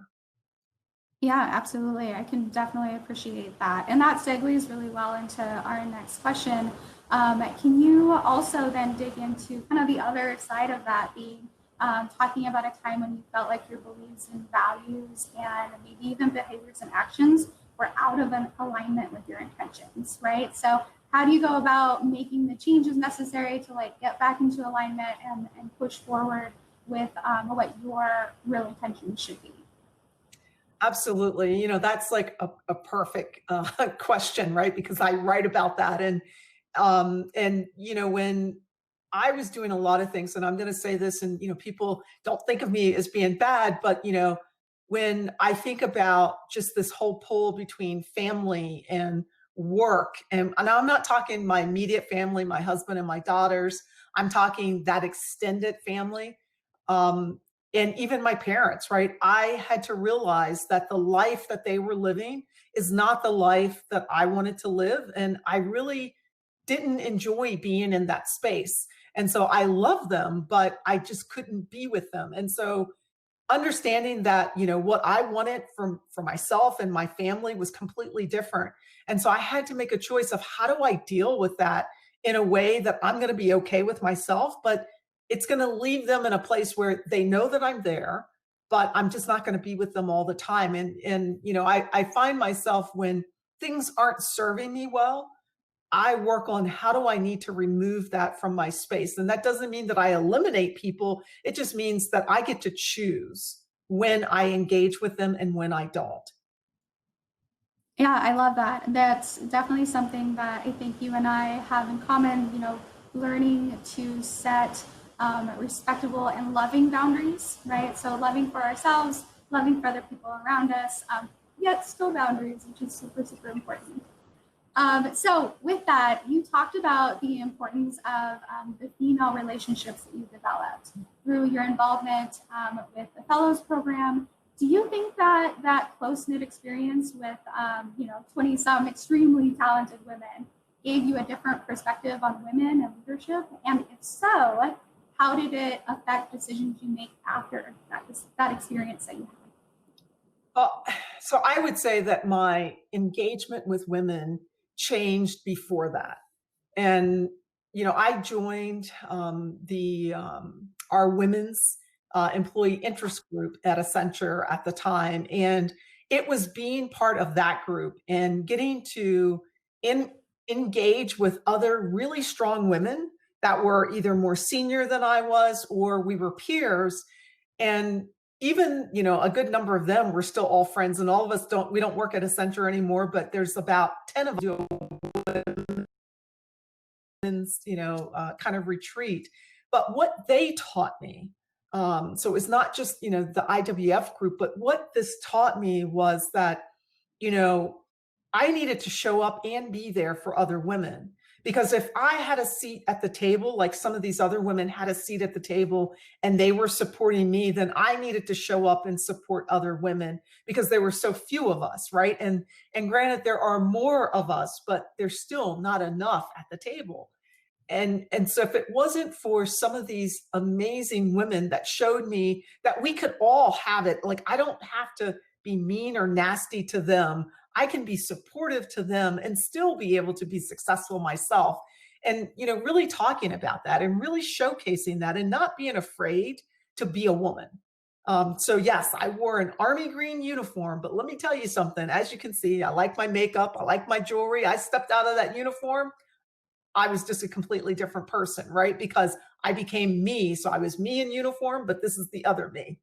[SPEAKER 1] Yeah, absolutely. I can definitely appreciate that. And that segues really well into our next question. Can you also then dig into kind of the other side of that, being talking about a time when you felt like your beliefs and values and maybe even behaviors and actions were out of an alignment with your intentions, right? So how do you go about making the changes necessary to like get back into alignment and push forward with what your real intentions should be?
[SPEAKER 3] Absolutely. That's like a perfect question, right? Because I write about that. When I was doing a lot of things, and I'm going to say this, and, people don't think of me as being bad, but, when I think about just this whole pull between family and work, and I'm not talking my immediate family, my husband and my daughters, I'm talking that extended family. Um, and even my parents, right? I had to realize that the life that they were living is not the life that I wanted to live. And I really didn't enjoy being in that space. And so I love them, but I just couldn't be with them. And so understanding that, what I wanted for myself and my family was completely different. And so I had to make a choice of how do I deal with that in a way that I'm going to be okay with myself, but it's going to leave them in a place where they know that I'm there, but I'm just not going to be with them all the time. I find myself when things aren't serving me well, I work on how do I need to remove that from my space. And that doesn't mean that I eliminate people. It just means that I get to choose when I engage with them and when I don't.
[SPEAKER 1] Yeah, I love that. That's definitely something that I think you and I have in common, learning to set respectable and loving boundaries, right? So loving for ourselves, loving for other people around us, yet still boundaries, which is super, super important. So with that, you talked about the importance of the female relationships that you've developed through your involvement with the Fellows Program. Do you think that that close-knit experience with, 20 some extremely talented women gave you a different perspective on women and leadership? And if so, how did it affect decisions you make after that experience that you had?
[SPEAKER 3] So I would say that my engagement with women changed before that. And, I joined the our women's employee interest group at Accenture at the time. And it was being part of that group and getting to engage with other really strong women that were either more senior than I was or we were peers. And even, a good number of them were still all friends, and all of us we don't work at Accenture anymore, but there's about 10 of you kind of retreat. But what they taught me, so it's not just, the IWF group, but what this taught me was that, I needed to show up and be there for other women. Because if I had a seat at the table, like some of these other women had a seat at the table and they were supporting me, then I needed to show up and support other women because there were so few of us, right? And granted, there are more of us, but there's still not enough at the table. And so if it wasn't for some of these amazing women that showed me that we could all have it, like I don't have to be mean or nasty to them. I can be supportive to them and still be able to be successful myself. And, really talking about that and really showcasing that and not being afraid to be a woman. So yes, I wore an army green uniform, but let me tell you something. As you can see, I like my makeup. I like my jewelry. I stepped out of that uniform. I was just a completely different person, right? Because I became me. So I was me in uniform, but this is the other me.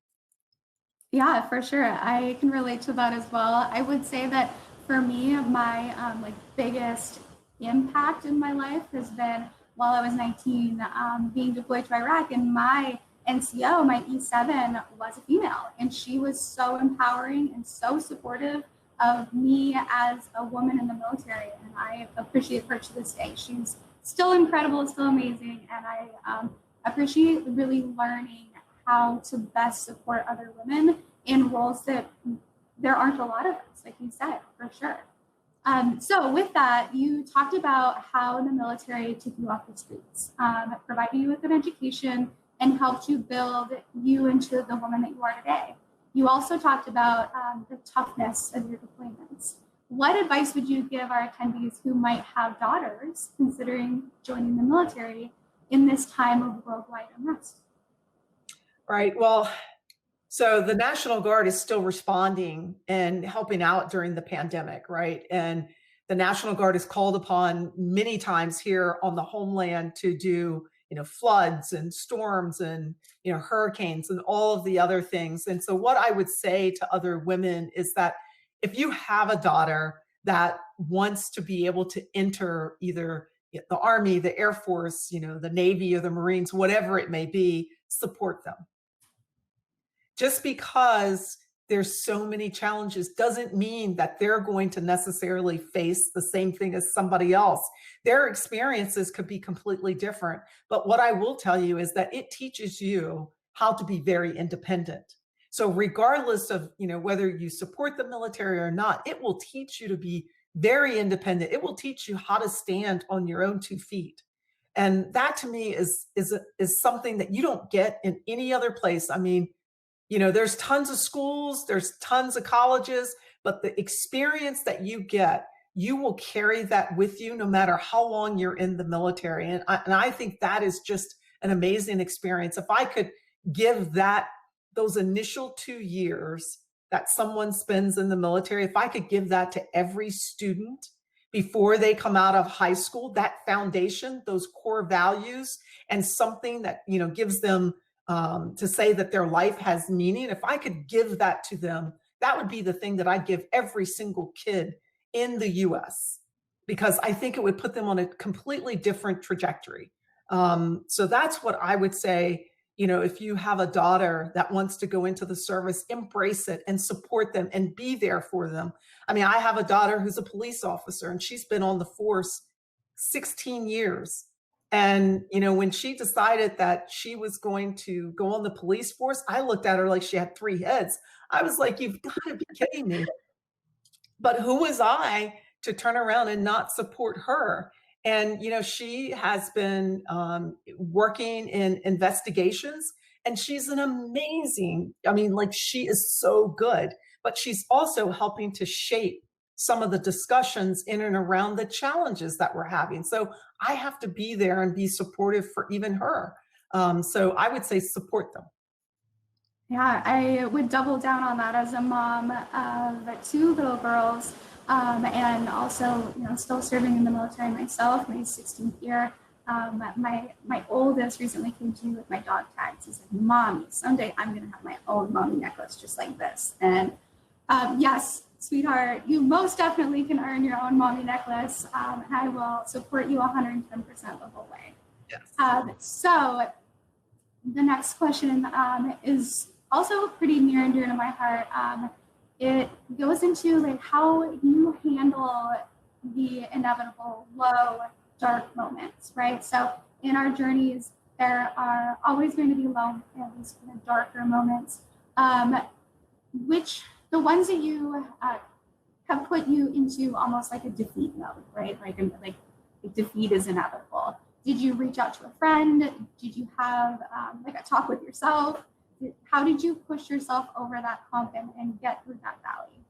[SPEAKER 1] Yeah, for sure. I can relate to that as well. I would say that for me, my biggest impact in my life has been while I was 19, being deployed to Iraq, and my NCO, my E7, was a female, and she was so empowering and so supportive of me as a woman in the military, and I appreciate her to this day. She's still incredible, still amazing, and I appreciate really learning how to best support other women in roles that there aren't a lot of us, like you said, for sure. So with that, you talked about how the military took you off the streets, provided you with an education, and helped you build you into the woman that you are today. You also talked about the toughness of your deployments. What advice would you give our attendees who might have daughters considering joining the military in this time of worldwide unrest?
[SPEAKER 3] Right. Well, so the National Guard is still responding and helping out during the pandemic, right? And the National Guard is called upon many times here on the homeland to do, floods and storms and, hurricanes and all of the other things. And so what I would say to other women is that if you have a daughter that wants to be able to enter either the Army, the Air Force, the Navy or the Marines, whatever it may be, support them. Just because there's so many challenges doesn't mean that they're going to necessarily face the same thing as somebody else. Their experiences could be completely different. But what I will tell you is that it teaches you how to be very independent. So regardless of, whether you support the military or not, it will teach you to be very independent. It will teach you how to stand on your own 2 feet. And that to me is something that you don't get in any other place. I mean, there's tons of schools, there's tons of colleges, but the experience that you get, you will carry that with you no matter how long you're in the military. And I think that is just an amazing experience. If I could give those initial 2 years that someone spends in the military, if I could give that to every student before they come out of high school, that foundation, those core values, and something that, gives them to say that their life has meaning, if I could give that to them, that would be the thing that I'd give every single kid in the US, because I think it would put them on a completely different trajectory. So that's what I would say. If you have a daughter that wants to go into the service, embrace it and support them and be there for them. I mean, I have a daughter who's a police officer and she's been on the force 16 years. And, when she decided that she was going to go on the police force, I looked at her like she had 3 heads. I was like, you've got to be kidding me. But who was I to turn around and not support her? And, she has been working in investigations, and she's an amazing, she is so good, but she's also helping to shape some of the discussions in and around the challenges that we're having. So I have to be there and be supportive for even her. So I would say support them.
[SPEAKER 1] Yeah, I would double down on that as a mom of 2 little girls, and also, still serving in the military myself, my 16th year. My oldest recently came to me with my dog tags. He said, "Mommy, someday I'm going to have my own mommy necklace just like this." And yes, sweetheart, you most definitely can earn your own mommy necklace, and I will support you 110% the whole way.
[SPEAKER 3] Yes.
[SPEAKER 1] So the next question is also pretty near and dear to my heart. It goes into how you handle the inevitable low, dark moments, right? So in our journeys, there are always going to be low and these kind of darker moments, which the ones that you have put you into almost like a defeat mode, right? Like defeat is inevitable.
[SPEAKER 4] Did you reach out to a friend? Did you have like a talk with yourself? How did you push yourself over that hump and get through that valley?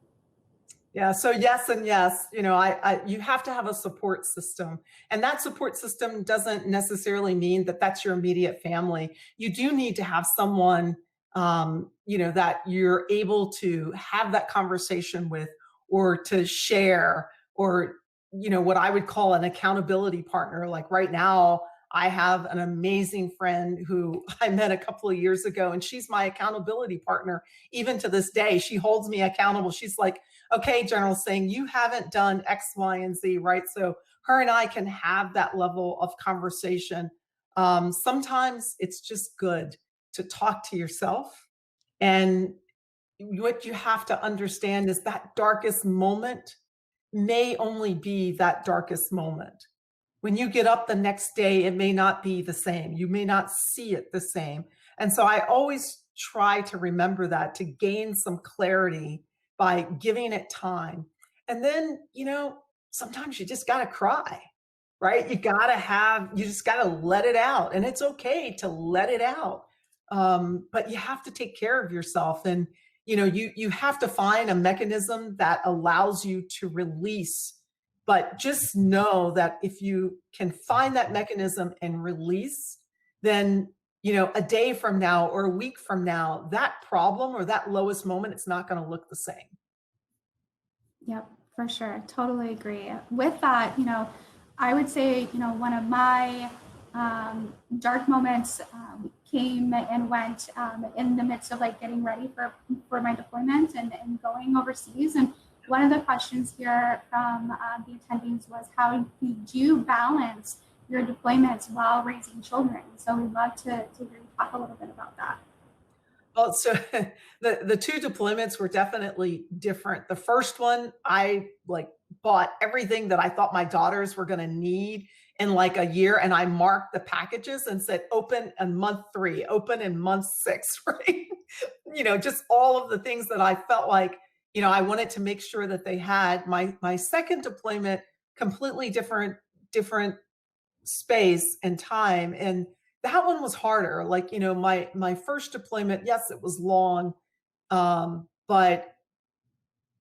[SPEAKER 3] Yeah, so yes and yes. You have to have a support system, and that support system doesn't necessarily mean that that's your immediate family. You do need to have someone, that you're able to have that conversation with, or to share, or what I would call an accountability partner. Like right now, I have an amazing friend who I met a couple of years ago, and she's my accountability partner. Even to this day, she holds me accountable. She's like, okay, General Singh, you haven't done X, Y, and Z, right? So her and I can have that level of conversation. Sometimes it's just good to talk to yourself. And what you have to understand is that darkest moment may only be that darkest moment. When you get up the next day, it may not be the same. You may not see it the same. And so I always try to remember that, to gain some clarity by giving it time. And then, sometimes you just got to cry, right? You just got to let it out. And it's okay to let it out. But you have to take care of yourself. And, you have to find a mechanism that allows you to release. But just know that if you can find that mechanism and release, then, a day from now or a week from now, that problem or that lowest moment, it's not going to look the same.
[SPEAKER 4] Yep, for sure. Totally agree. With that, I would say, one of my dark moments came and went in the midst of like getting ready for my deployment and going overseas. And one of the questions here from the attendees was, how did you balance your deployments while raising children? So we'd love to hear you talk a little bit about that.
[SPEAKER 3] Well, so the two deployments were definitely different. The first one, I like bought everything that I thought my daughters were going to need in like a year, and I marked the packages and said open in month 3, open in month 6, right? Just all of the things that I felt like, I wanted to make sure that they had. My second deployment, completely different space and time, and that one was harder. Like, my first deployment, yes, it was long, but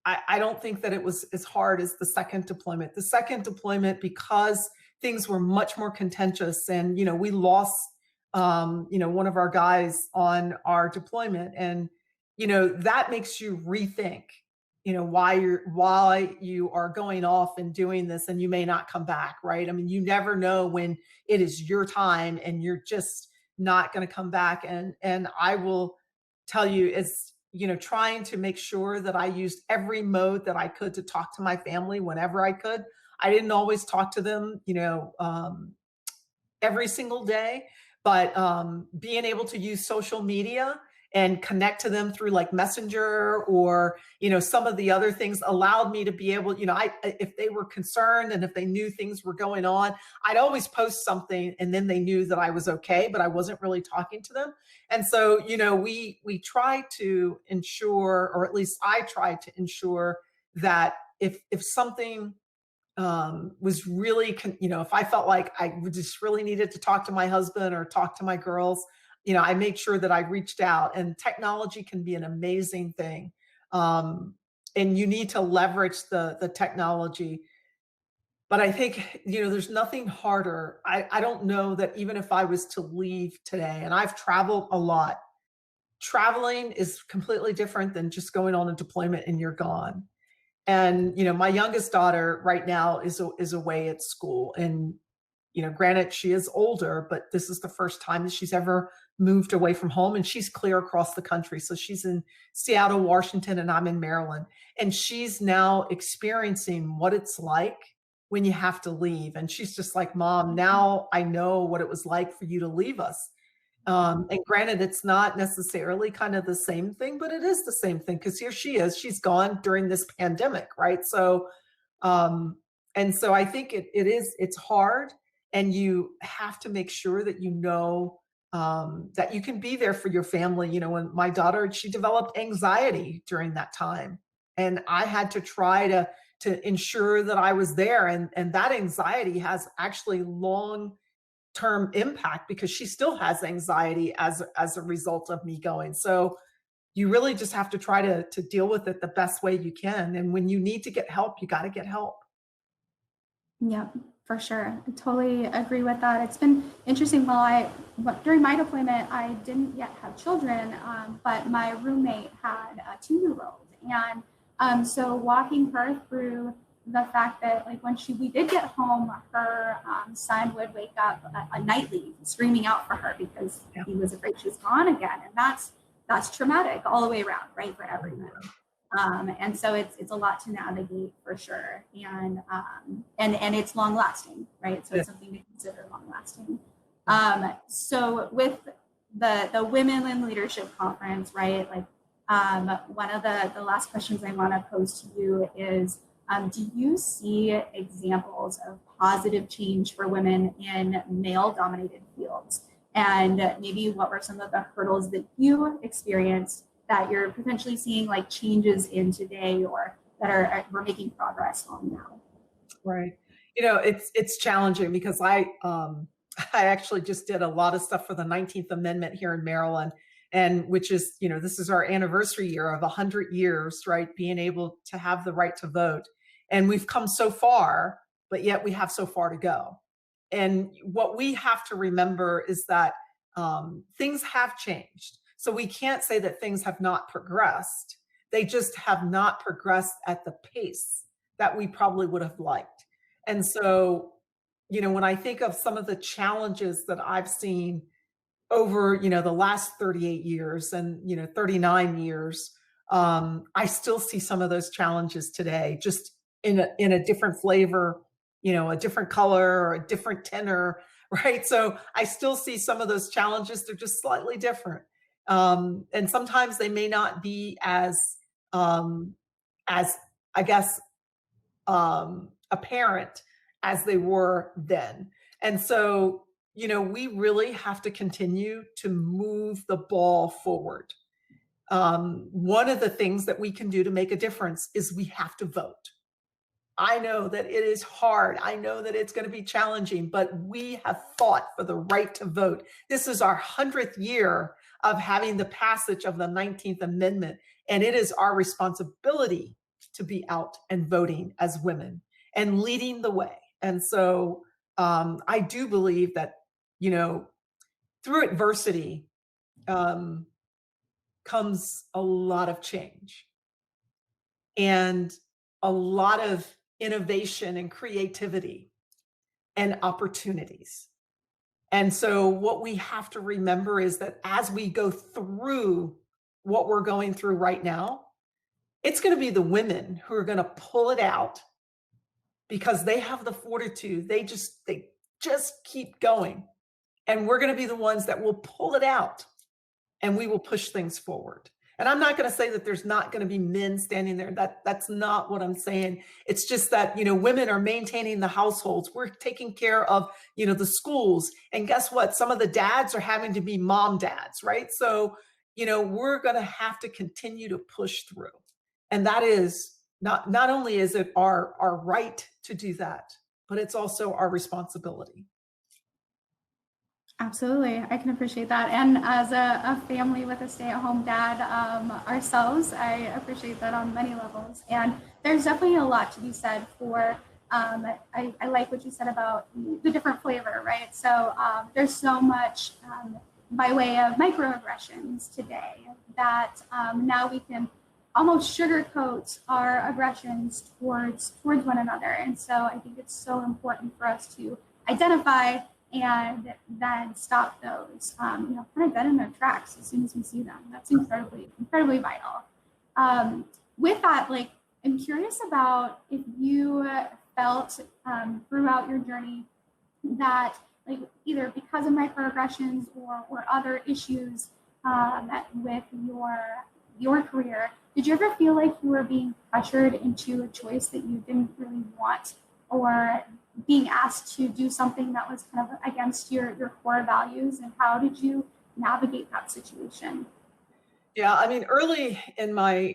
[SPEAKER 3] I don't think that it was as hard as the second deployment. The second deployment, because things were much more contentious, and we lost one of our guys on our deployment, and that makes you rethink why you are going off and doing this, and you may not come back, right? I mean, you never know when it is your time and you're just not going to come back. And I will tell you, is trying to make sure that I used every mode that I could to talk to my family whenever I could. I didn't always talk to them every single day, but being able to use social media and connect to them through like Messenger, or some of the other things, allowed me to be able, if they were concerned and if they knew things were going on, I'd always post something, and then they knew that I was okay, but I wasn't really talking to them. And so we try to ensure, or at least I try to ensure, that if something was really, if I felt like I just really needed to talk to my husband or talk to my girls, I made sure that I reached out. And technology can be an amazing thing. And you need to leverage the technology. But I think, there's nothing harder. I don't know that even if I was to leave today, and I've traveled a lot, traveling is completely different than just going on a deployment and you're gone. And, my youngest daughter right now is away at school. And, granted, she is older, but this is the first time that she's ever moved away from home, and she's clear across the country. So she's in Seattle, Washington, and I'm in Maryland. And she's now experiencing what it's like when you have to leave. And she's just like, Mom, now I know what it was like for you to leave us. And granted, it's not necessarily kind of the same thing, but it is the same thing, because here she is, she's gone during this pandemic, right? So, and so I think it's hard, and you have to make sure that that you can be there for your family. When my daughter, she developed anxiety during that time, and I had to try to ensure that I was there, and that anxiety has actually long term impact because she still has anxiety as a result of me going. So you really just have to try to deal with it the best way you can. And when you need to get help, you got to get help.
[SPEAKER 4] Yep, for sure. I totally agree with that. It's been interesting. During my deployment, I didn't yet have children, but my roommate had a 2-year-old, and so walking her through the fact that like when we did get home, her son would wake up nightly screaming out for her because he was afraid she was gone again, and that's traumatic all the way around, right, for everyone. And so it's a lot to navigate for sure, and it's long lasting, right? So it's something to consider long lasting. So with the Women in Leadership Conference, right? Like one of the last questions I want to pose to you is, do you see examples of positive change for women in male-dominated fields? And maybe what were some of the hurdles that you experienced that you're potentially seeing like changes in today, or that we're making progress on now?
[SPEAKER 3] Right. It's challenging because I actually just did a lot of stuff for the 19th Amendment here in Maryland, and which is, this is our anniversary year of 100 years, right? Being able to have the right to vote. And we've come so far, but yet we have so far to go. And what we have to remember is that things have changed. So we can't say that things have not progressed. They just have not progressed at the pace that we probably would have liked. And so, when I think of some of the challenges that I've seen over, the last 38 years and, 39 years, I still see some of those challenges today, just in a different flavor, a different color or a different tenor, right? So I still see some of those challenges. They're just slightly different. And sometimes they may not be as I guess, apparent as they were then. And so, we really have to continue to move the ball forward. One of the things that we can do to make a difference is we have to vote. I know that it is hard. I know that it's going to be challenging, but we have fought for the right to vote. This is our 100th year of having the passage of the 19th Amendment, and it is our responsibility to be out and voting as women and leading the way. And so I do believe that, through adversity comes a lot of change and a lot of innovation and creativity and opportunities. And so what we have to remember is that as we go through what we're going through right now, it's going to be the women who are going to pull it out because they have the fortitude. They just keep going. And we're going to be the ones that will pull it out, and we will push things forward. And I'm not going to say that there's not going to be men standing there. That's not what I'm saying. It's just that, women are maintaining the households. We're taking care of, the schools. And guess what? Some of the dads are having to be mom dads, right? So, we're going to have to continue to push through. And that is not only is it our right to do that, but it's also our responsibility.
[SPEAKER 4] Absolutely, I can appreciate that. And as a family with a stay-at-home dad ourselves, I appreciate that on many levels. And there's definitely a lot to be said for, I like what you said about the different flavor, right? So there's so much by way of microaggressions today that now we can almost sugarcoat our aggressions towards one another. And so I think it's so important for us to identify and then stop those, kind of dead in their tracks as soon as we see them. That's incredibly, incredibly vital. With that, I'm curious about if you felt throughout your journey that, either because of microaggressions or other issues with your career, did you ever feel like you were being pressured into a choice that you didn't really want, or being asked to do something that was kind of against your core values? And how did you navigate that situation?
[SPEAKER 3] Yeah, I mean, early in my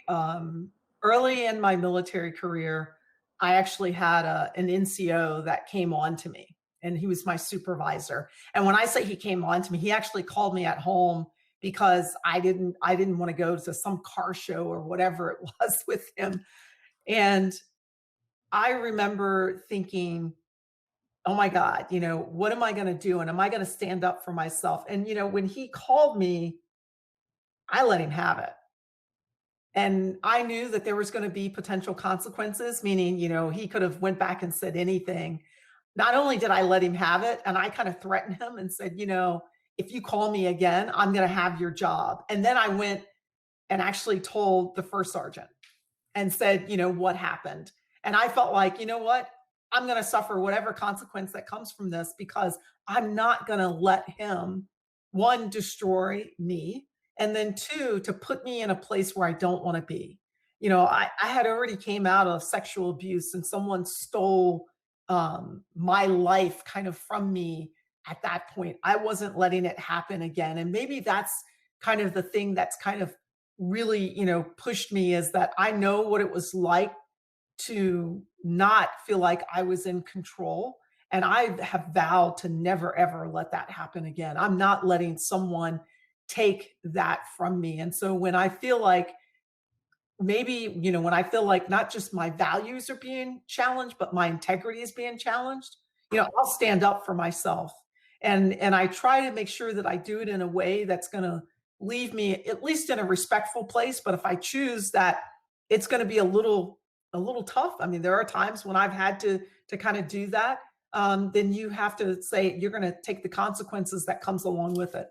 [SPEAKER 3] military career, I actually had an NCO that came on to me. and he was my supervisor. And when I say he came on to me, he actually called me at home because I didn't want to go to some car show or whatever it was with him. And I remember thinking, oh my God, what am I going to do? And am I going to stand up for myself? And, when he called me, I let him have it. And I knew that there was going to be potential consequences, meaning, he could have went back and said anything. Not only did I let him have it, and I kind of threatened him and said, if you call me again, I'm going to have your job. And then I went and actually told the first sergeant and said, what happened. And I felt like, what? I'm going to suffer whatever consequence that comes from this, because I'm not going to let him, one, destroy me, and then two, to put me in a place where I don't want to be. I had already came out of sexual abuse, and someone stole my life kind of from me at that point. I wasn't letting it happen again. And maybe that's kind of the thing that's kind of really, pushed me, is that I know what it was like to not feel like I was in control. And I have vowed to never, ever let that happen again. I'm not letting someone take that from me. And so when I feel like when I feel like not just my values are being challenged, but my integrity is being challenged, I'll stand up for myself. And I try to make sure that I do it in a way that's going to leave me at least in a respectful place. But if I choose that it's going to be a little tough, I mean, there are times when I've had to kind of do that. Then you have to say you're going to take the consequences that comes along with it.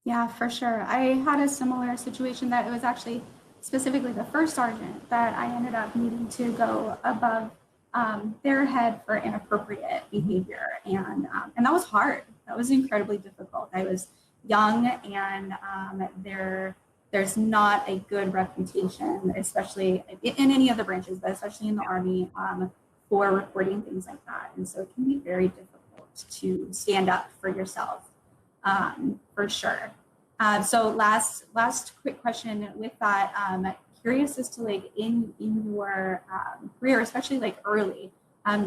[SPEAKER 4] Yeah, for sure. I had a similar situation that it was actually specifically the first sergeant that I ended up needing to go above their head for inappropriate behavior. And that was hard. That was incredibly difficult. I was young, and there's not a good reputation, especially in any of the branches, but especially in the Army, for reporting things like that. And so it can be very difficult to stand up for yourself, for sure. So last quick question with that, curious as to in your career, especially early,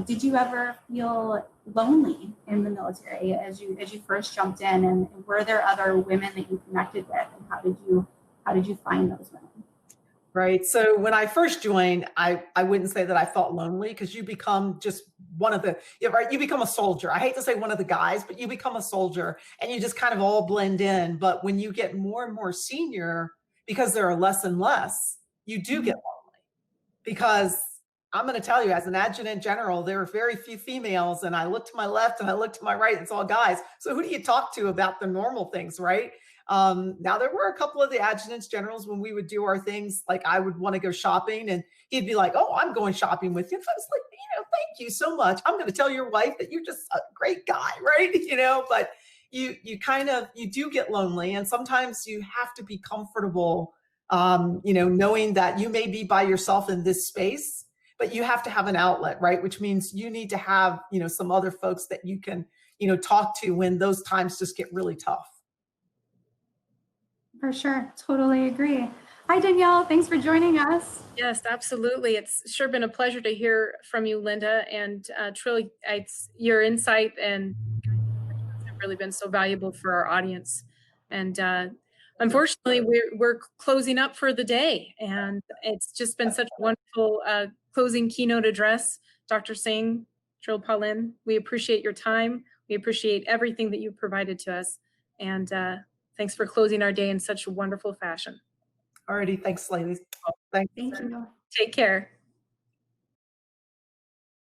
[SPEAKER 4] did you ever feel lonely in the military as you first jumped in, and were there other women that you connected with, and how did you find those women?
[SPEAKER 3] Right. So when I first joined, I wouldn't say that I felt lonely, because you become just one of the, right. You become a soldier. I hate to say one of the guys, but you become a soldier and you just kind of all blend in. But when you get more and more senior, because there are less and less, you do get lonely, because I'm going to tell you, as an adjutant general, there are very few females, and I look to my left and I look to my right, it's all guys. So who do you talk to about the normal things, right? Now there were a couple of the adjutants generals when we would do our things, like I would want to go shopping and he'd be like, oh, I'm going shopping with you. So I was like, thank you so much. I'm going to tell your wife that you're just a great guy, right? But you do get lonely, and sometimes you have to be comfortable, knowing that you may be by yourself in this space, but you have to have an outlet, right? Which means you need to have, some other folks that you can, talk to when those times just get really tough.
[SPEAKER 4] For sure. Totally agree. Hi, Danielle. Thanks for joining us.
[SPEAKER 5] Yes, absolutely. It's sure been a pleasure to hear from you, Linda, and Trill. Your insight and have really been so valuable for our audience. And unfortunately, we're closing up for the day, and it's just been such a wonderful closing keynote address, Dr. Singh, Trill Paullin. We appreciate your time. We appreciate everything that you've provided to us, and thanks for closing our day in such a wonderful fashion.
[SPEAKER 3] Alrighty, thanks, ladies. Thanks.
[SPEAKER 4] Thank you.
[SPEAKER 5] Take care.